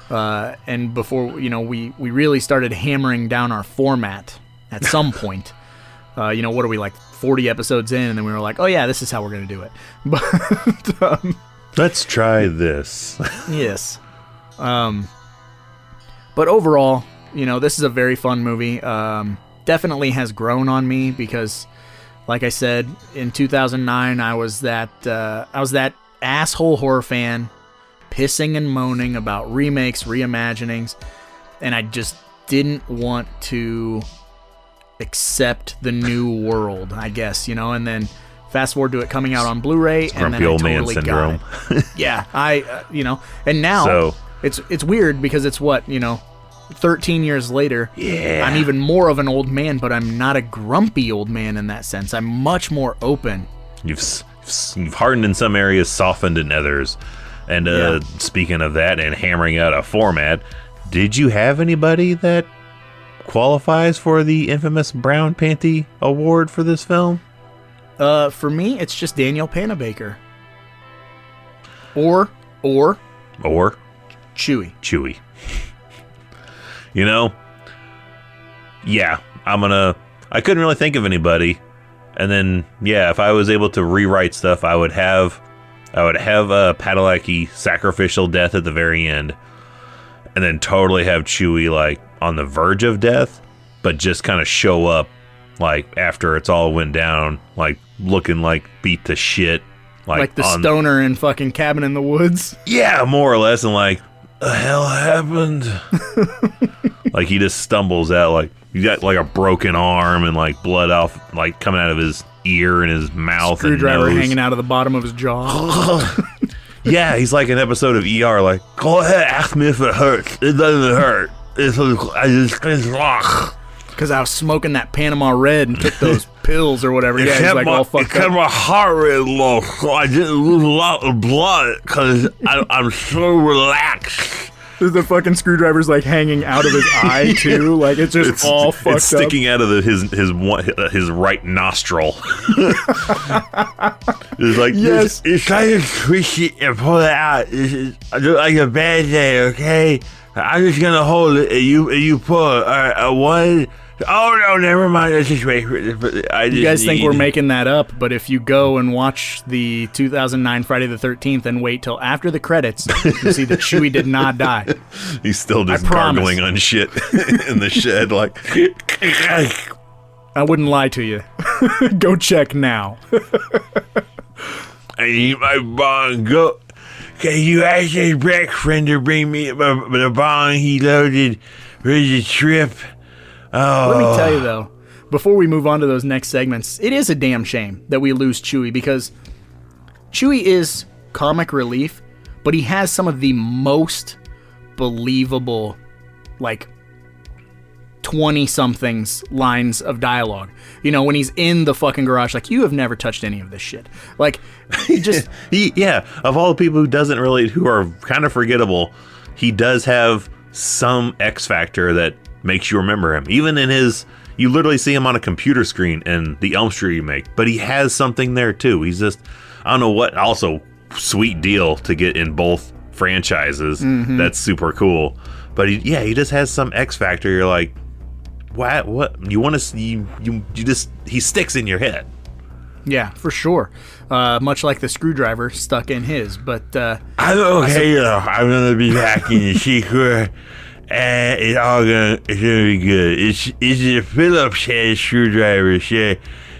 And before, we really started hammering down our format at some point. What are we, like 40 episodes in? And then we were like, oh yeah, this is how we're going to do it. But let's try this. Yes. But overall, this is a very fun movie. Definitely has grown on me because, like I said, in 2009, I was that asshole horror fan, pissing and moaning about remakes, reimaginings, and I just didn't want to accept the new world, I guess, and then fast forward to it coming out on Blu-ray, and then I totally got it. Yeah, and now it's weird because it's 13 years later. Yeah, I'm even more of an old man, but I'm not a grumpy old man in that sense. I'm much more open. You've hardened in some areas, softened in others. And speaking of that and hammering out a format, did you have anybody that qualifies for the infamous Brown Panty Award for this film? For me, it's just Daniel Panabaker. Or Chewie. Yeah, I couldn't really think of anybody. And then, if I was able to rewrite stuff, I would have a Padalecki sacrificial death at the very end, and then totally have Chewie like on the verge of death, but just kind of show up like after it's all went down, like looking like beat to shit, like the stoner in fucking Cabin in the Woods. Yeah, more or less, and like the hell happened. Like he just stumbles out, like you got like a broken arm and like blood off, like coming out of his ear and his mouth, screwdriver and nose hanging out of the bottom of his jaw. Yeah, he's like an episode of ER, like, go ahead, ask me if it hurts. It doesn't hurt. It's rock. Because I was smoking that Panama Red and took those pills or whatever. Yeah, he's like all fucked up. It kept my heart rate low, so I didn't lose a lot of blood because I'm so relaxed. The fucking screwdriver's like hanging out of his eye too, like it's just all fucked up. It's sticking out of his right nostril. It's like yes, it's trying to twist it and pull it out. It's like a Band-Aid, okay? I'm just gonna hold it and you pull it. One. Oh no, never mind. Let's just wait for it. You guys think we're making that up, but if you go and watch the 2009 Friday the 13th and wait till after the credits, you see that Chewie did not die. He's still just gargling on shit in the shed, like. I wouldn't lie to you. Go check now. I need my bong. Go. Can you ask his black friend to bring me the bong he loaded for the trip? Oh. Let me tell you, though, before we move on to those next segments, it is a damn shame that we lose Chewie, because Chewie is comic relief, but he has some of the most believable, like, 20-somethings lines of dialogue. When he's in the fucking garage, like, you have never touched any of this shit. Like, he just... of all the people who are kind of forgettable, he does have some X factor that makes you remember him. Even in you literally see him on a computer screen in the Elm Street remake, but he has something there too. He's just, I don't know what, also sweet deal to get in both franchises. Mm-hmm. That's super cool. But he just has some X factor. You're like, what you want to see, you just, he sticks in your head. Yeah, for sure. Much like the screwdriver stuck in his, but I'm okay though. I'm gonna be back in the secret. And it's gonna be good. It's a Phillips head screwdriver, so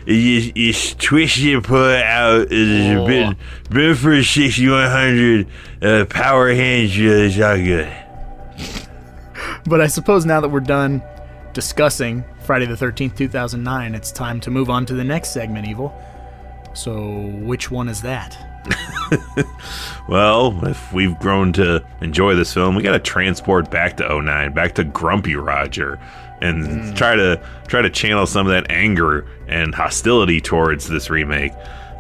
it's twisted and pull it out. It's a bit for a 6100 power hand drill. It's all good. But I suppose now that we're done discussing Friday the 13th, 2009, it's time to move on to the next segment, Evil. So which one is that? Well, if we've grown to enjoy this film, we got to transport back to 2009, back to Grumpy Roger, and try to channel some of that anger and hostility towards this remake,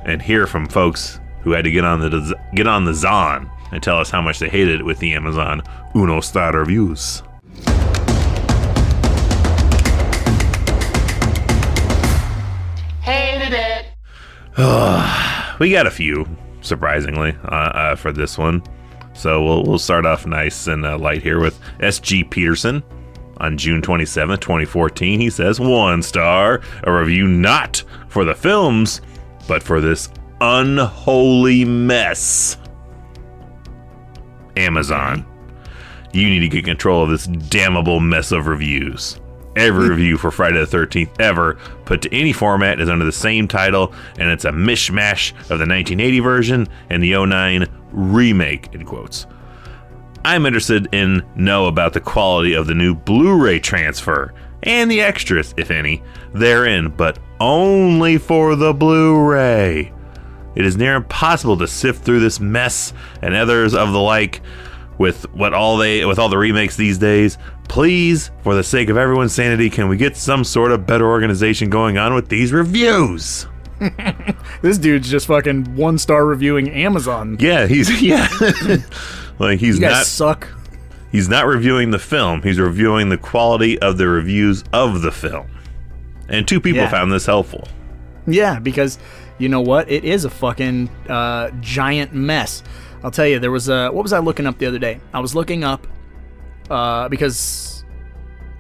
and hear from folks who had to get on the Zon and tell us how much they hated it with the Amazon Uno-star reviews. Hated it. We got a few, surprisingly, for this one. So we'll start off nice and light here with S.G. Peterson. On June 27th, 2014, he says, 1 star, a review not for the films, but for this unholy mess. Amazon, you need to get control of this damnable mess of reviews. Every review for Friday the 13th ever put to any format is under the same title, and it's a mishmash of the 1980 version and the 09 remake, in quotes. I'm interested in know about the quality of the new Blu-ray transfer and the extras, if any, therein, but only for the Blu-ray. It is near impossible to sift through this mess and others of the like with all the remakes these days. Please, for the sake of everyone's sanity, can we get some sort of better organization going on with these reviews? This dude's just fucking 1-star reviewing Amazon. Yeah, like You guys suck. He's not reviewing the film. He's reviewing the quality of the reviews of the film. And 2 people found this helpful. Yeah, because you know what? It is a fucking giant mess. I'll tell you, there was what was I looking up the other day? I was looking up because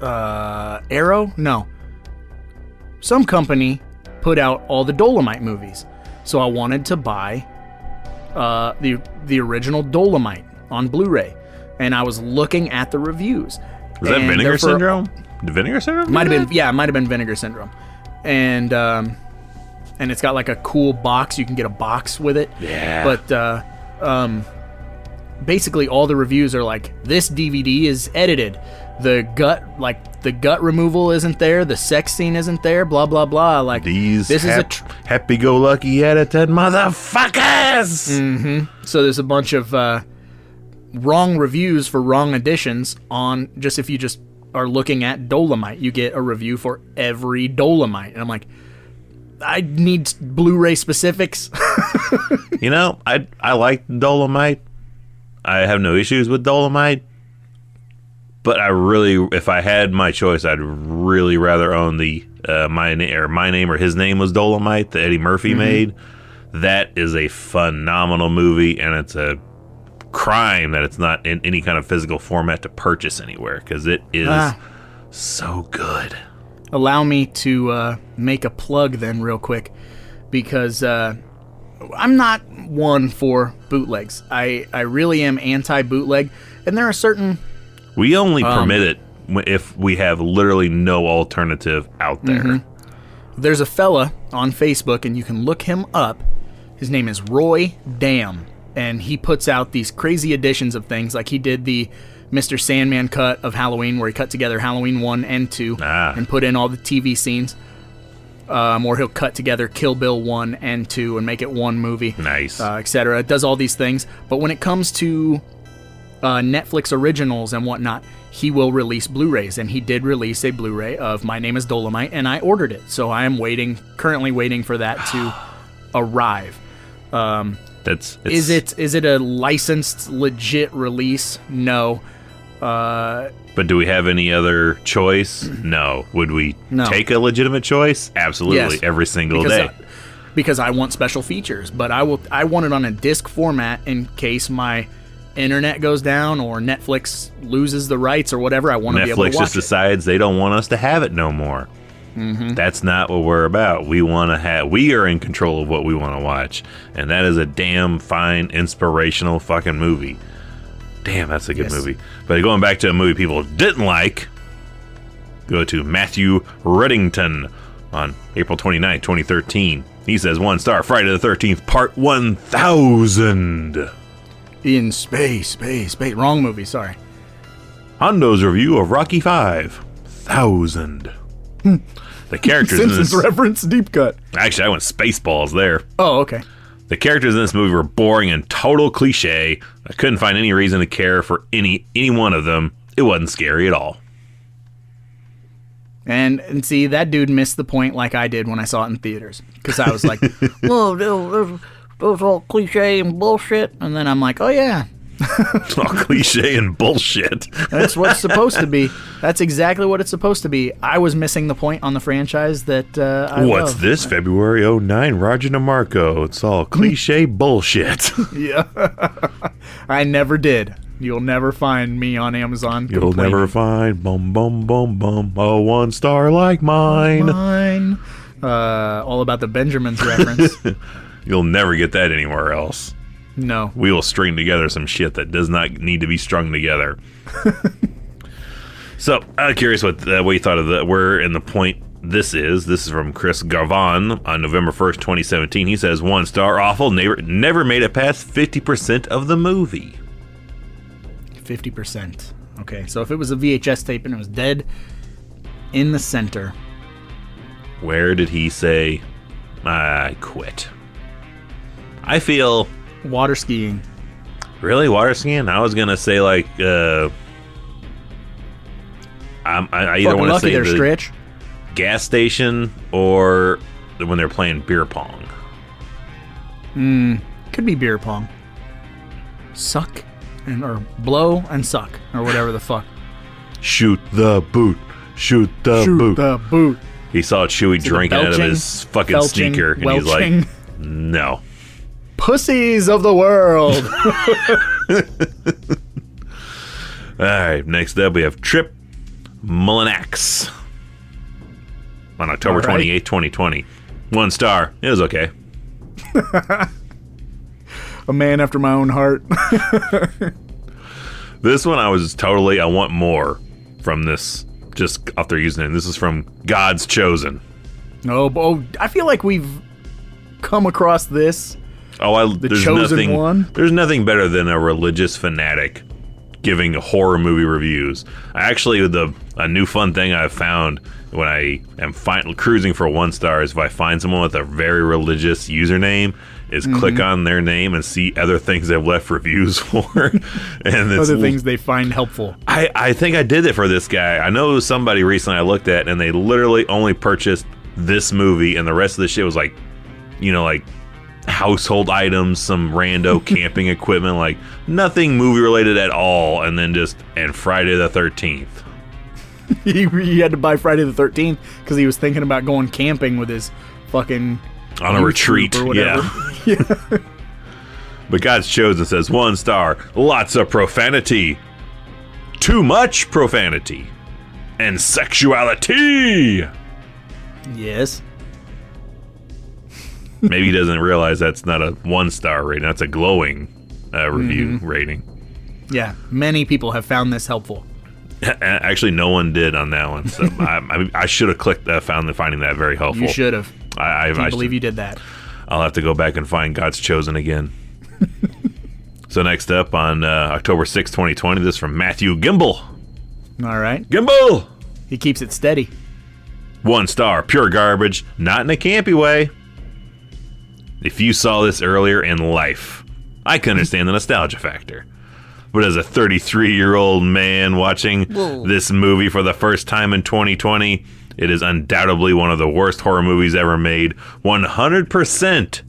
Arrow? No. Some company put out all the Dolomite movies. So I wanted to buy the original Dolomite on Blu-ray, and I was looking at the reviews. Was that Vinegar Syndrome? The Vinegar Syndrome? Might have been, yeah, it might have been Vinegar Syndrome. And it's got like a cool box. You can get a box with it. Yeah. But basically all the reviews are like, this DVD is edited. The gut removal isn't there. The sex scene isn't there. Blah blah blah. Like these this is happy-go-lucky edited motherfuckers. Mm-hmm. So there's a bunch of wrong reviews for wrong editions on just if you just are looking at Dolomite, you get a review for every Dolomite, and I'm like, I need Blu-ray specifics. You know, I like Dolomite. I have no issues with Dolomite. But if I had my choice, I'd really rather own the My Name or His Name Was Dolomite that Eddie Murphy made. That is a phenomenal movie, and it's a crime that it's not in any kind of physical format to purchase anywhere, because it is so good. Allow me to make a plug then real quick, because I'm not one for bootlegs. I really am anti-bootleg, and there are certain... We only permit it if we have literally no alternative out there. There's a fella on Facebook, and you can look him up. His name is Roy Dam, and he puts out these crazy editions of things. Like he did the Mr. Sandman cut of Halloween, where he cut together Halloween 1 and 2 and put in all the TV scenes. Or he'll cut together Kill Bill 1 and 2 and make it one movie. Nice. Etc. It does all these things. But when it comes to Netflix originals and whatnot, he will release Blu-rays, and he did release a Blu-ray of My Name is Dolomite, and I ordered it. So I am currently waiting for that to arrive. Is it a licensed, legit release? No. But do we have any other choice? No. Would we take a legitimate choice? Absolutely. Yes. Every single day. Because I want special features, but I want it on a disc format in case my internet goes down or Netflix loses the rights or whatever. I want to be able to watch it. Netflix just decides they don't want us to have it no more. That's not what we're about. We are in control of what we want to watch, and that is a damn fine, inspirational fucking movie. Damn, that's a good movie. But going back to a movie people didn't like, go to Matthew Reddington on April 29, 2013. He says 1 star, Friday the 13th, Part 1000. In space. Wrong movie, sorry. Hondo's review of Rocky 5,000. The characters in Simpsons this... reference, deep cut. Actually, I went Spaceballs there. Oh, okay. The characters in this movie were boring and total cliche. I couldn't find any reason to care for any one of them. It wasn't scary at all. And see, that dude missed the point like I did when I saw it in theaters. Because I was like, whoa, those all cliche and bullshit. And then I'm like, oh yeah. All cliche and bullshit. That's what it's supposed to be. That's exactly what it's supposed to be. I was missing the point on the franchise that I What's love. this? February 09, Roger DeMarco. It's all cliche bullshit. Yeah. I never did. You'll never find me on Amazon. You'll never find bum bum bum bum a 1-star like mine. All about the Benjamins reference. You'll never get that anywhere else. No. We will string together some shit that does not need to be strung together. So, I'm curious what you thought of where in the point this is. This is from Chris Garvon on November 1st, 2017. He says, 1 star, awful, never made it past 50% of the movie. 50%. Okay, so if it was a VHS tape and it was dead in the center. Where did he say, I quit? I feel... Water skiing. Really? Water skiing? I was going to say, like, I either want to say the stretch, gas station or when they're playing beer pong. Could be beer pong. Suck or blow and suck or whatever the fuck. Shoot the boot. Shoot the boot. He saw Chewie drinking out of his fucking sneaker, and he's like, no. Pussies of the world. All right, next up we have Trip Mullinax on October 28th, 2020. 1 star. It was okay. A man after my own heart. This one I want more from this, just off their username. This is from God's Chosen. Oh, I feel like we've come across this. There's chosen nothing, one? There's nothing better than a religious fanatic giving horror movie reviews. A new fun thing I've found when I am cruising for 1 star is if I find someone with a very religious username, is click on their name and see other things they've left reviews for. And other things they find helpful. I think I did it for this guy. I know somebody recently I looked at, and they literally only purchased this movie, and the rest of the shit was like, like household items, some rando camping equipment, like nothing movie related at all, and Friday the 13th. He had to buy Friday the 13th because he was thinking about going camping with his fucking on a retreat or whatever. Yeah. But God's Chosen says 1 star, lots of profanity, too much profanity, and sexuality. Yes. Maybe he doesn't realize that's not a 1 star rating. That's a glowing review rating. Yeah, many people have found this helpful. Actually, no one did on that one. So I should have clicked finding that very helpful. You should have. I can't believe you did that. I'll have to go back and find God's Chosen again. So next up on October 6, 2020, this is from Matthew Gimble. All right. Gimble! He keeps it steady. 1 star, pure garbage, not in a campy way. If you saw this earlier in life, I can understand the nostalgia factor. But as a 33-year-old man watching this movie for the first time in 2020, it is undoubtedly one of the worst horror movies ever made. 100%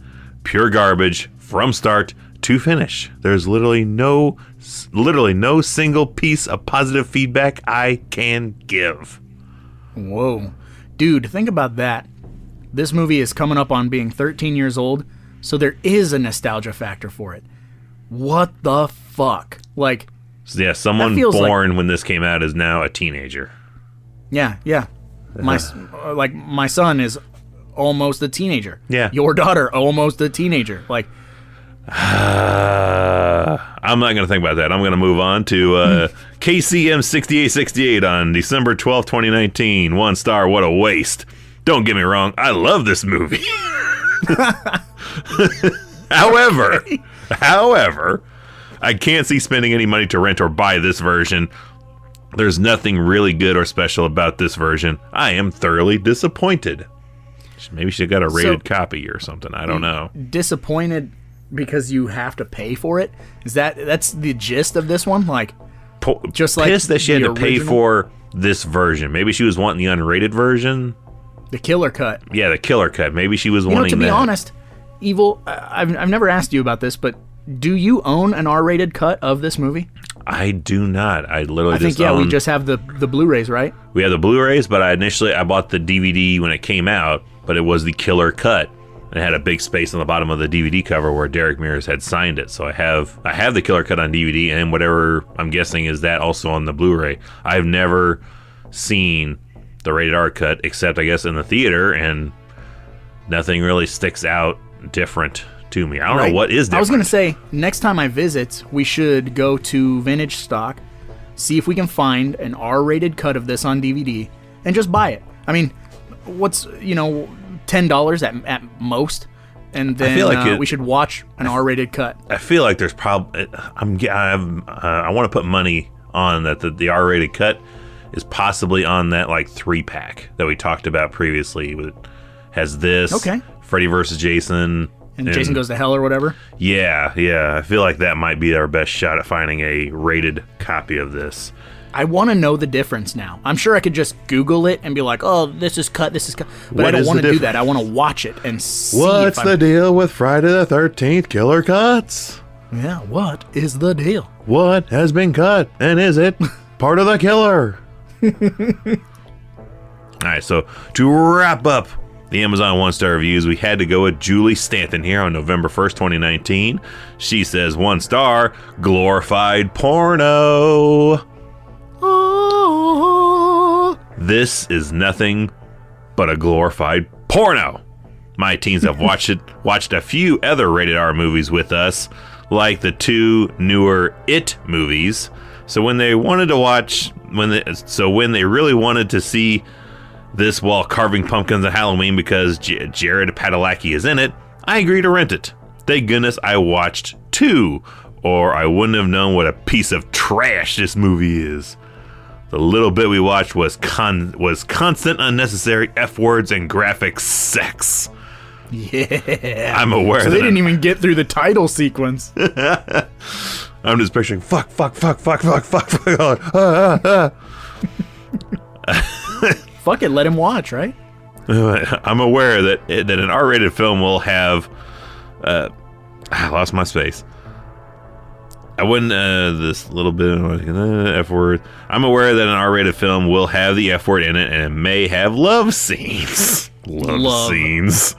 pure garbage from start to finish. There's literally no single piece of positive feedback I can give. Whoa. Dude, think about that. This movie is coming up on being 13 years old, so there is a nostalgia factor for it. What the fuck? Like, yeah, someone born when this came out is now a teenager. Yeah. My son is almost a teenager. Yeah. Your daughter, almost a teenager. Like, I'm not going to think about that. I'm going to move on to KCM 6868 on December 12th, 2019. 1 star, what a waste. Don't get me wrong, I love this movie. However, I can't see spending any money to rent or buy this version. There's nothing really good or special about this version. I am thoroughly disappointed. Maybe she got a rated copy or something. I don't know. Disappointed because you have to pay for it? That's the gist of this one? Like, just like pissed that she had to pay for this version. Maybe she was wanting the unrated version. The killer cut. Yeah, the killer cut. Maybe she was You know, wanting to be that. honest, Evil, I've never asked you about this, but do you own an R-rated cut of this movie? I do not. I literally I think, we just have the Blu-rays, right? We have the Blu-rays, but I bought the DVD when it came out, but it was the killer cut. And it had a big space on the bottom of the DVD cover where Derek Mears had signed it. So I have the killer cut on DVD, and whatever I'm guessing is that also on the Blu-ray. I've never seen the rated R cut except I guess in the theater, and nothing really sticks out different to me. I don't know what is different. I was going to say, next time I visit, we should go to Vintage Stock, see if we can find an R-rated cut of this on DVD, and just buy it. I mean, what's, $10 at most? And then we should watch an R-rated cut. I feel like there's probably... I want to put money on that the R-rated cut is possibly on that, 3-pack that we talked about previously. It has this, Freddy vs. Jason... And Jason Goes to Hell or whatever? Yeah. I feel like that might be our best shot at finding a rated copy of this. I want to know the difference now. I'm sure I could just Google it and be like, oh, this is cut. But I don't want to do that. I want to watch it and see. What's the deal with Friday the 13th killer cuts? Yeah, what is the deal? What has been cut, and is it part of the killer? All right, so to wrap up the Amazon 1-star reviews, we had to go with Julie Stanton here on November 1st, 2019. She says 1 star, glorified porno. Oh. This is nothing but a glorified porno. My teens have watched a few other rated R movies with us, like the 2 newer It movies. So when they really wanted to see this while carving pumpkins at Halloween because Jared Padalecki is in it, I agreed to rent it. Thank goodness I watched 2, or I wouldn't have known what a piece of trash this movie is. The little bit we watched was constant unnecessary F-words and graphic sex. Yeah. I'm aware so they didn't even get through the title sequence. I'm just picturing fuck. Fuck it, let him watch, right? I'm aware that an R-rated film will have... I lost my space. I wouldn't... this little bit... F-word. I'm aware that an R-rated film will have the F-word in it, and it may have love scenes. Love scenes.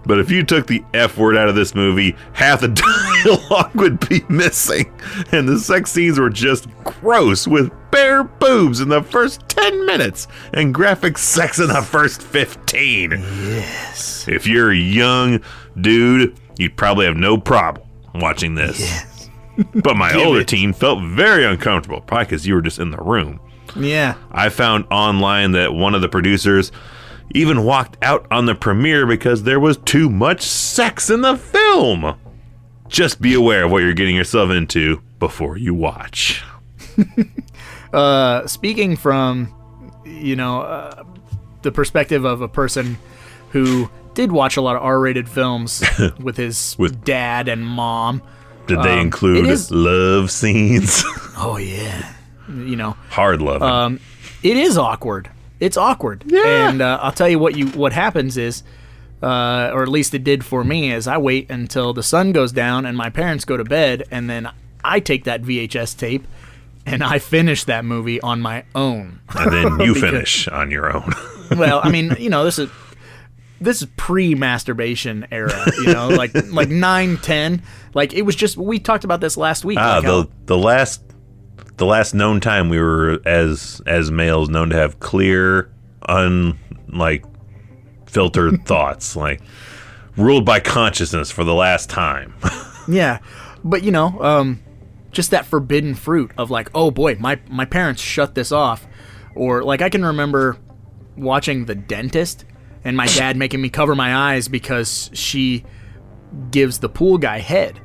But if you took the F-word out of this movie, half the dialogue would be missing. And the sex scenes were just gross, with bare boobs in the first 10 minutes and graphic sex in the first 15. Yes. If you're a young dude, you'd probably have no problem watching this. Yes. But my older teen felt very uncomfortable, probably because you were just in the room. Yeah. I found online that one of the producers even walked out on the premiere because there was too much sex in the film. Just be aware of what you're getting yourself into before you watch. Speaking from, the perspective of a person who did watch a lot of R-rated films with his dad and mom. Did they include love scenes? Oh, yeah. Hard love. It is awkward. It's awkward. Yeah. And I'll tell you what happens is, or at least it did for me, is I wait until the sun goes down and my parents go to bed, and then I take that VHS tape and I finish that movie on my own. And then you finish on your own. Well, I mean, this is pre-masturbation era, like 9, 10. Like, it was just, we talked about this last week. The last known time we were as males known to have clear, filtered thoughts, ruled by consciousness for the last time. Yeah, but just that forbidden fruit of oh boy, my parents shut this off, or I can remember watching The Dentist and my dad making me cover my eyes because she gives the pool guy head.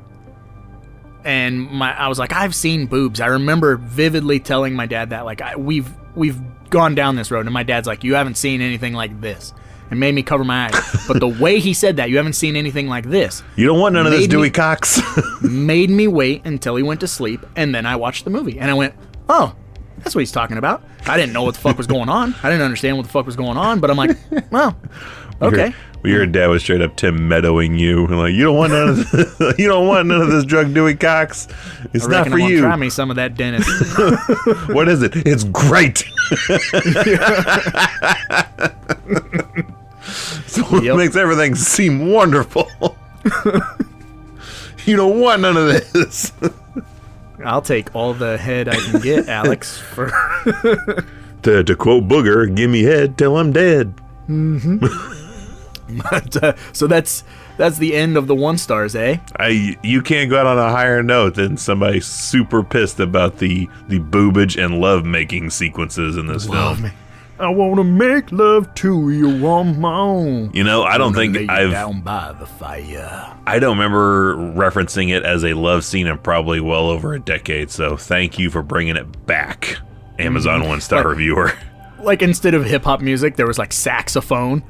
And I was like, I've seen boobs. I remember vividly telling my dad that, we've gone down this road. And my dad's like, you haven't seen anything like this. And made me cover my eyes. But the way he said that, you haven't seen anything like this. You don't want none of this, Dewey Cox. Made me wait until he went to sleep. And then I watched the movie. And I went, oh, That's what he's talking about. I didn't know what the fuck was going on. I didn't understand what the fuck was going on, but I'm like, well, okay. Your dad was straight up Tim Meadowing you. Like, you don't want none of this, you don't want none of this drug doing, Cox. It's not for you. Try me some of that, Dennis. What is it? It's great. So it makes everything seem wonderful. You don't want none of this. I'll take all the head I can get, Alex. To quote Booger, give me head till I'm dead. But, so that's the end of the 1 stars, eh? You can't go out on a higher note than somebody super pissed about the boobage and love making sequences in this film. I want to make love to you on my own. You know, I don't think I've down by the fire. I don't remember referencing it as a love scene in probably well over a decade. So thank you for bringing it back, Amazon 1-star reviewer. Like instead of hip hop music, there was like saxophone.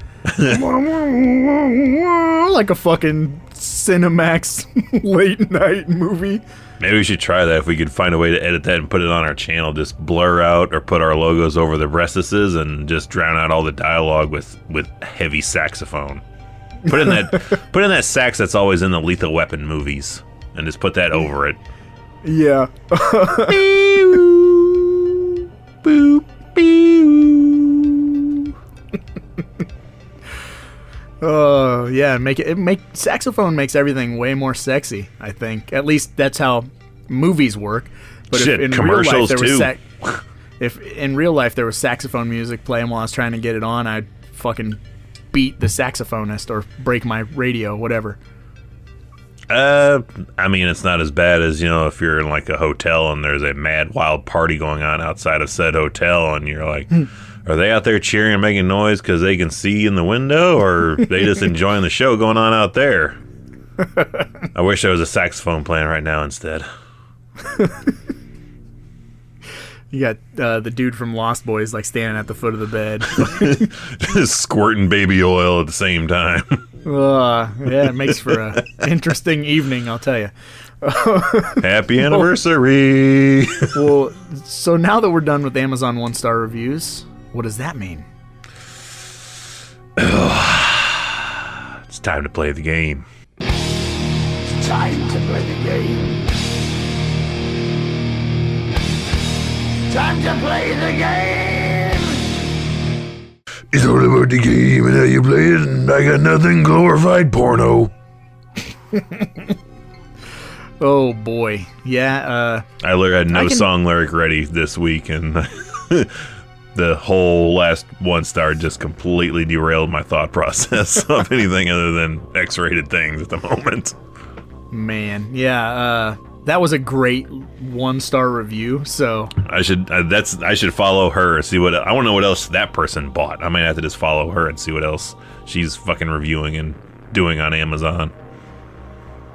Like a fucking Cinemax late night movie. Maybe we should try that if we could find a way to edit that and put it on our channel. Just blur out or put our logos over the breastises and just drown out all the dialogue with heavy saxophone. Put in that sax that's always in the Lethal Weapon movies and just put that over it. Yeah. Boop, Oh yeah, saxophone makes everything way more sexy. I think at least that's how movies work. But shit, if in commercials real life too. If in real life there was saxophone music playing while I was trying to get it on, I'd fucking beat the saxophonist or break my radio, whatever. I mean, it's not as bad as, you know, if you're in like a hotel and there's a mad wild party going on outside of said hotel and you're like, are they out there cheering and making noise because they can see in the window, or are they just enjoying the show going on out there? I wish there was a saxophone playing right now instead. You got the dude from Lost Boys like standing at the foot of the bed. Just squirting baby oil at the same time. Yeah, it makes for a interesting evening, I'll tell you. Happy anniversary. Well, so now that we're done with Amazon 1-star reviews, what does that mean? It's time to play the game. It's time to play the game. Time to play the game. It's all about the game and how you play it, and I got nothing glorified porno. Oh boy, yeah. I had no song lyric ready this week, and the whole last 1-star just completely derailed my thought process of anything other than X-rated things at the moment. Man, yeah. That was a great 1-star review. So I should follow her and see what I want to know what else that person bought. I might have to just follow her and see what else she's fucking reviewing and doing on Amazon.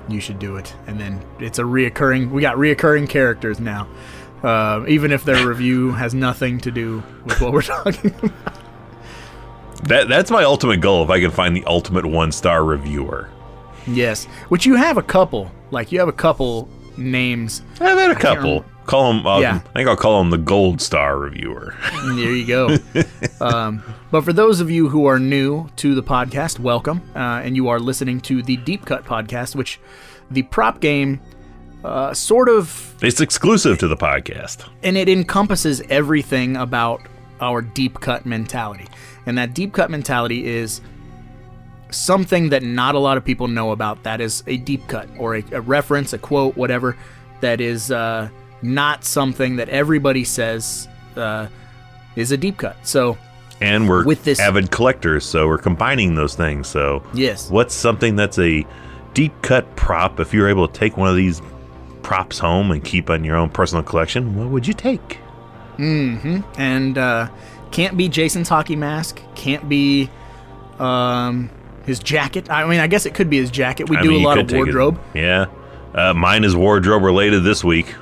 You should do it, and then it's we got reoccurring characters now. Even if their review has nothing to do with what we're talking about. That's my ultimate goal, if I can find the ultimate 1-star reviewer. Yes, which you have a couple. Like, you have a couple names. I've had a couple. Call him. Yeah. I think I'll call him the Gold Star reviewer. There you go. But for those of you who are new to the podcast, welcome. And you are listening to the Deep Cut podcast, which the prop game sort of... It's exclusive to the podcast. And it encompasses everything about our deep cut mentality. And that deep cut mentality is something that not a lot of people know about. That is a deep cut, or a reference, a quote, whatever, that is not something that everybody says is a deep cut. So, and we're avid collectors, so we're combining those things. So yes, what's something that's a deep cut prop? If you're able to take one of these props home and keep on your own personal collection, what would you take? Mm-hmm. And can't be Jason's hockey mask. Can't be his jacket. I mean, I guess it could be his jacket. We do a lot of wardrobe. Yeah. Mine is wardrobe related this week.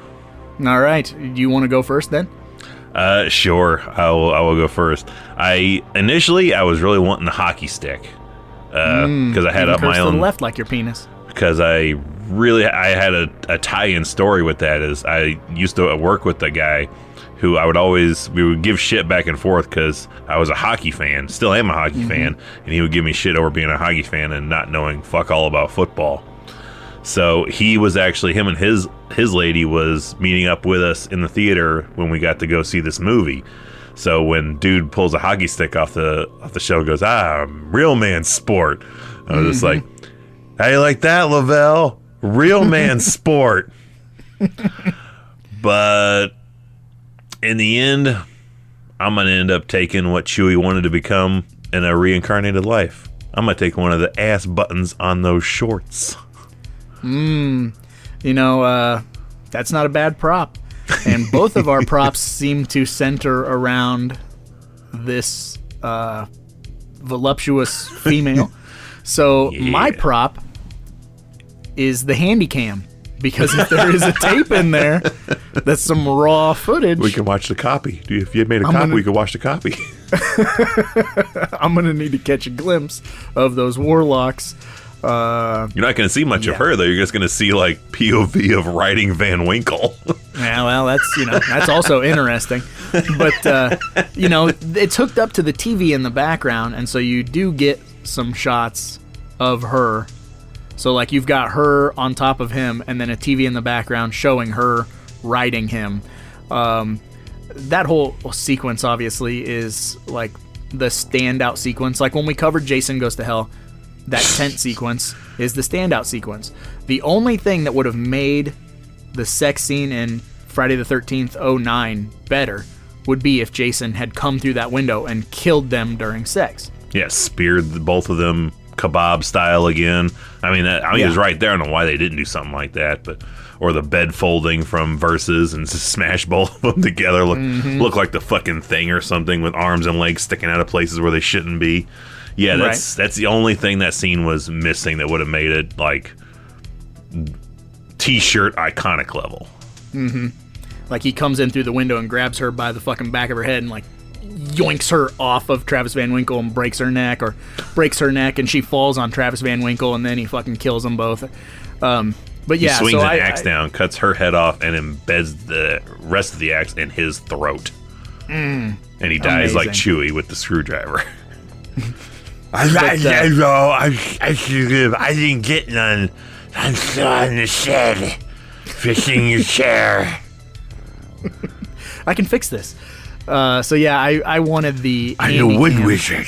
All right. Do you want to go first then? Sure. I will go first. I was really wanting the hockey stick. Because I had up my own... to the left like your penis. Because I had a tie-in story with that. Is I used to work with a guy who we would give shit back and forth because I was a hockey fan, still am a hockey fan, and he would give me shit over being a hockey fan and not knowing fuck all about football. So he was actually, him and his lady was meeting up with us in the theater when we got to go see this movie. So when dude pulls a hockey stick off the show, goes, real man sport. I was just like, how you like that, Lavelle? Real man sport. But in the end, I'm going to end up taking what Chewie wanted to become in a reincarnated life. I'm going to take one of the ass buttons on those shorts. You know, that's not a bad prop. And both of our props seem to center around this voluptuous female. So my prop is the handy cam. Because if there is a tape in there, that's some raw footage. We can watch the copy. If you had made a copy, we could watch the copy. I'm going to need to catch a glimpse of those warlocks. You're not going to see much of her, though. You're just going to see, like, POV of riding Van Winkle. Yeah, well, that's also interesting. But, it's hooked up to the TV in the background, and so you do get some shots of her. So, like, you've got her on top of him, and then a TV in the background showing her riding him. That whole sequence, obviously, is, like, the standout sequence. Like, when we covered Jason Goes to Hell, that tent sequence is the standout sequence. The only thing that would have made the sex scene in Friday the 13th 09 better would be if Jason had come through that window and killed them during sex. Yeah, speared both of them kebab style again. I mean, he was right there. I don't know why they didn't do something like that, or the bed folding from Versus and just smash both of them together. Look like the fucking Thing or something with arms and legs sticking out of places where they shouldn't be. Yeah, that's the only thing that scene was missing that would have made it like T-shirt iconic level. Like he comes in through the window and grabs her by the fucking back of her head and like yoinks her off of Travis Van Winkle and breaks her neck, or breaks her neck and she falls on Travis Van Winkle and then he fucking kills them both. But yeah, he swings an axe down, cuts her head off, and embeds the rest of the axe in his throat. And he dies like Chewie with the screwdriver. I didn't get none. I'm still in the shed, fixing your chair. I can fix this. So yeah, I wanted the. I'm a wood wizard.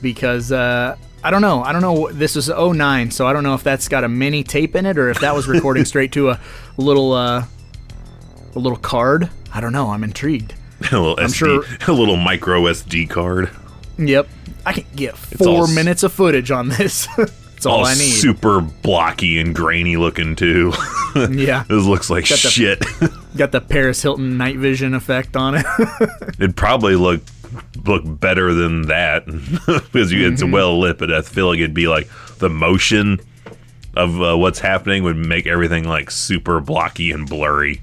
Because I don't know. This was 09, so I don't know if that's got a mini tape in it or if that was recording straight to a little card. I don't know. I'm intrigued. A little micro SD card. Yep. I can get 4 minutes of footage on this. That's all I need. Super blocky and grainy looking too. Yeah. This looks like shit. Got the Paris Hilton night vision effect on it. It'd probably look better than that because it's well lit, but I feel like it'd be like the motion of what's happening would make everything like super blocky and blurry.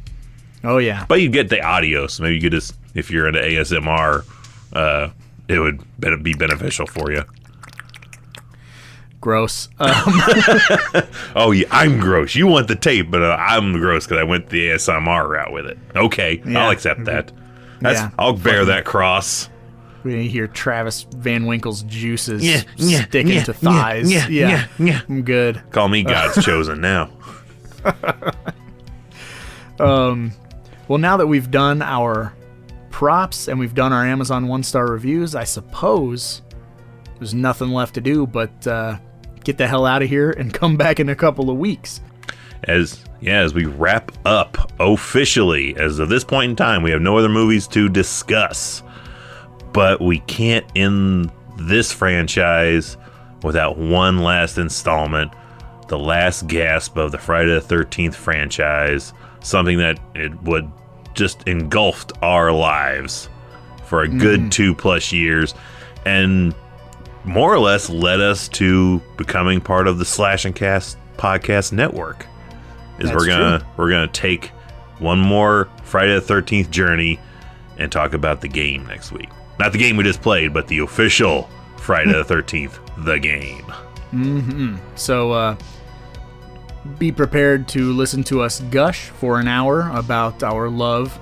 Oh yeah. But you get the audio, so maybe you could just, if you're into ASMR, it would be beneficial for you. Gross. Oh yeah, I'm gross. You want the tape, but I'm gross because I went the ASMR route with it. Okay, yeah. I'll accept that. I'll bear that cross. We hear Travis Van Winkle's juices sticking to thighs. Yeah. I'm good. Call me God's chosen now. Well, now that we've done our props and we've done our Amazon 1-star reviews, I suppose there's nothing left to do but get the hell out of here and come back in a couple of weeks. As we wrap up officially, as of this point in time, we have no other movies to discuss. But we can't end this franchise without one last installment, the last gasp of the Friday the 13th franchise, something that it would just engulfed our lives for a good 2+ years, and more or less led us to becoming part of the Slash and Cast podcast network. We're gonna take one more Friday the 13th journey and talk about the game next week. Not the game we just played, but the official Friday the 13th, the game. So be prepared to listen to us gush for an hour about our love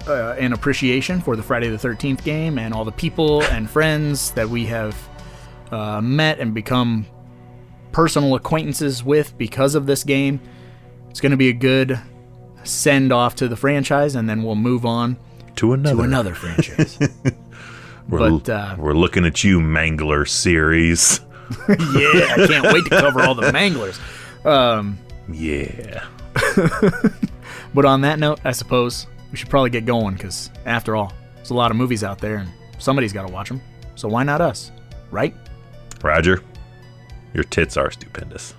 in appreciation for the Friday the 13th game and all the people and friends that we have met and become personal acquaintances with because of this game. It's going to be a good send-off to the franchise, and then we'll move on to another franchise. We're looking at you, Mangler series. Yeah, I can't wait to cover all the Manglers. Yeah. But on that note, I suppose we should probably get going, because after all, there's a lot of movies out there, and somebody's got to watch them. So why not us, right? Roger, your tits are stupendous.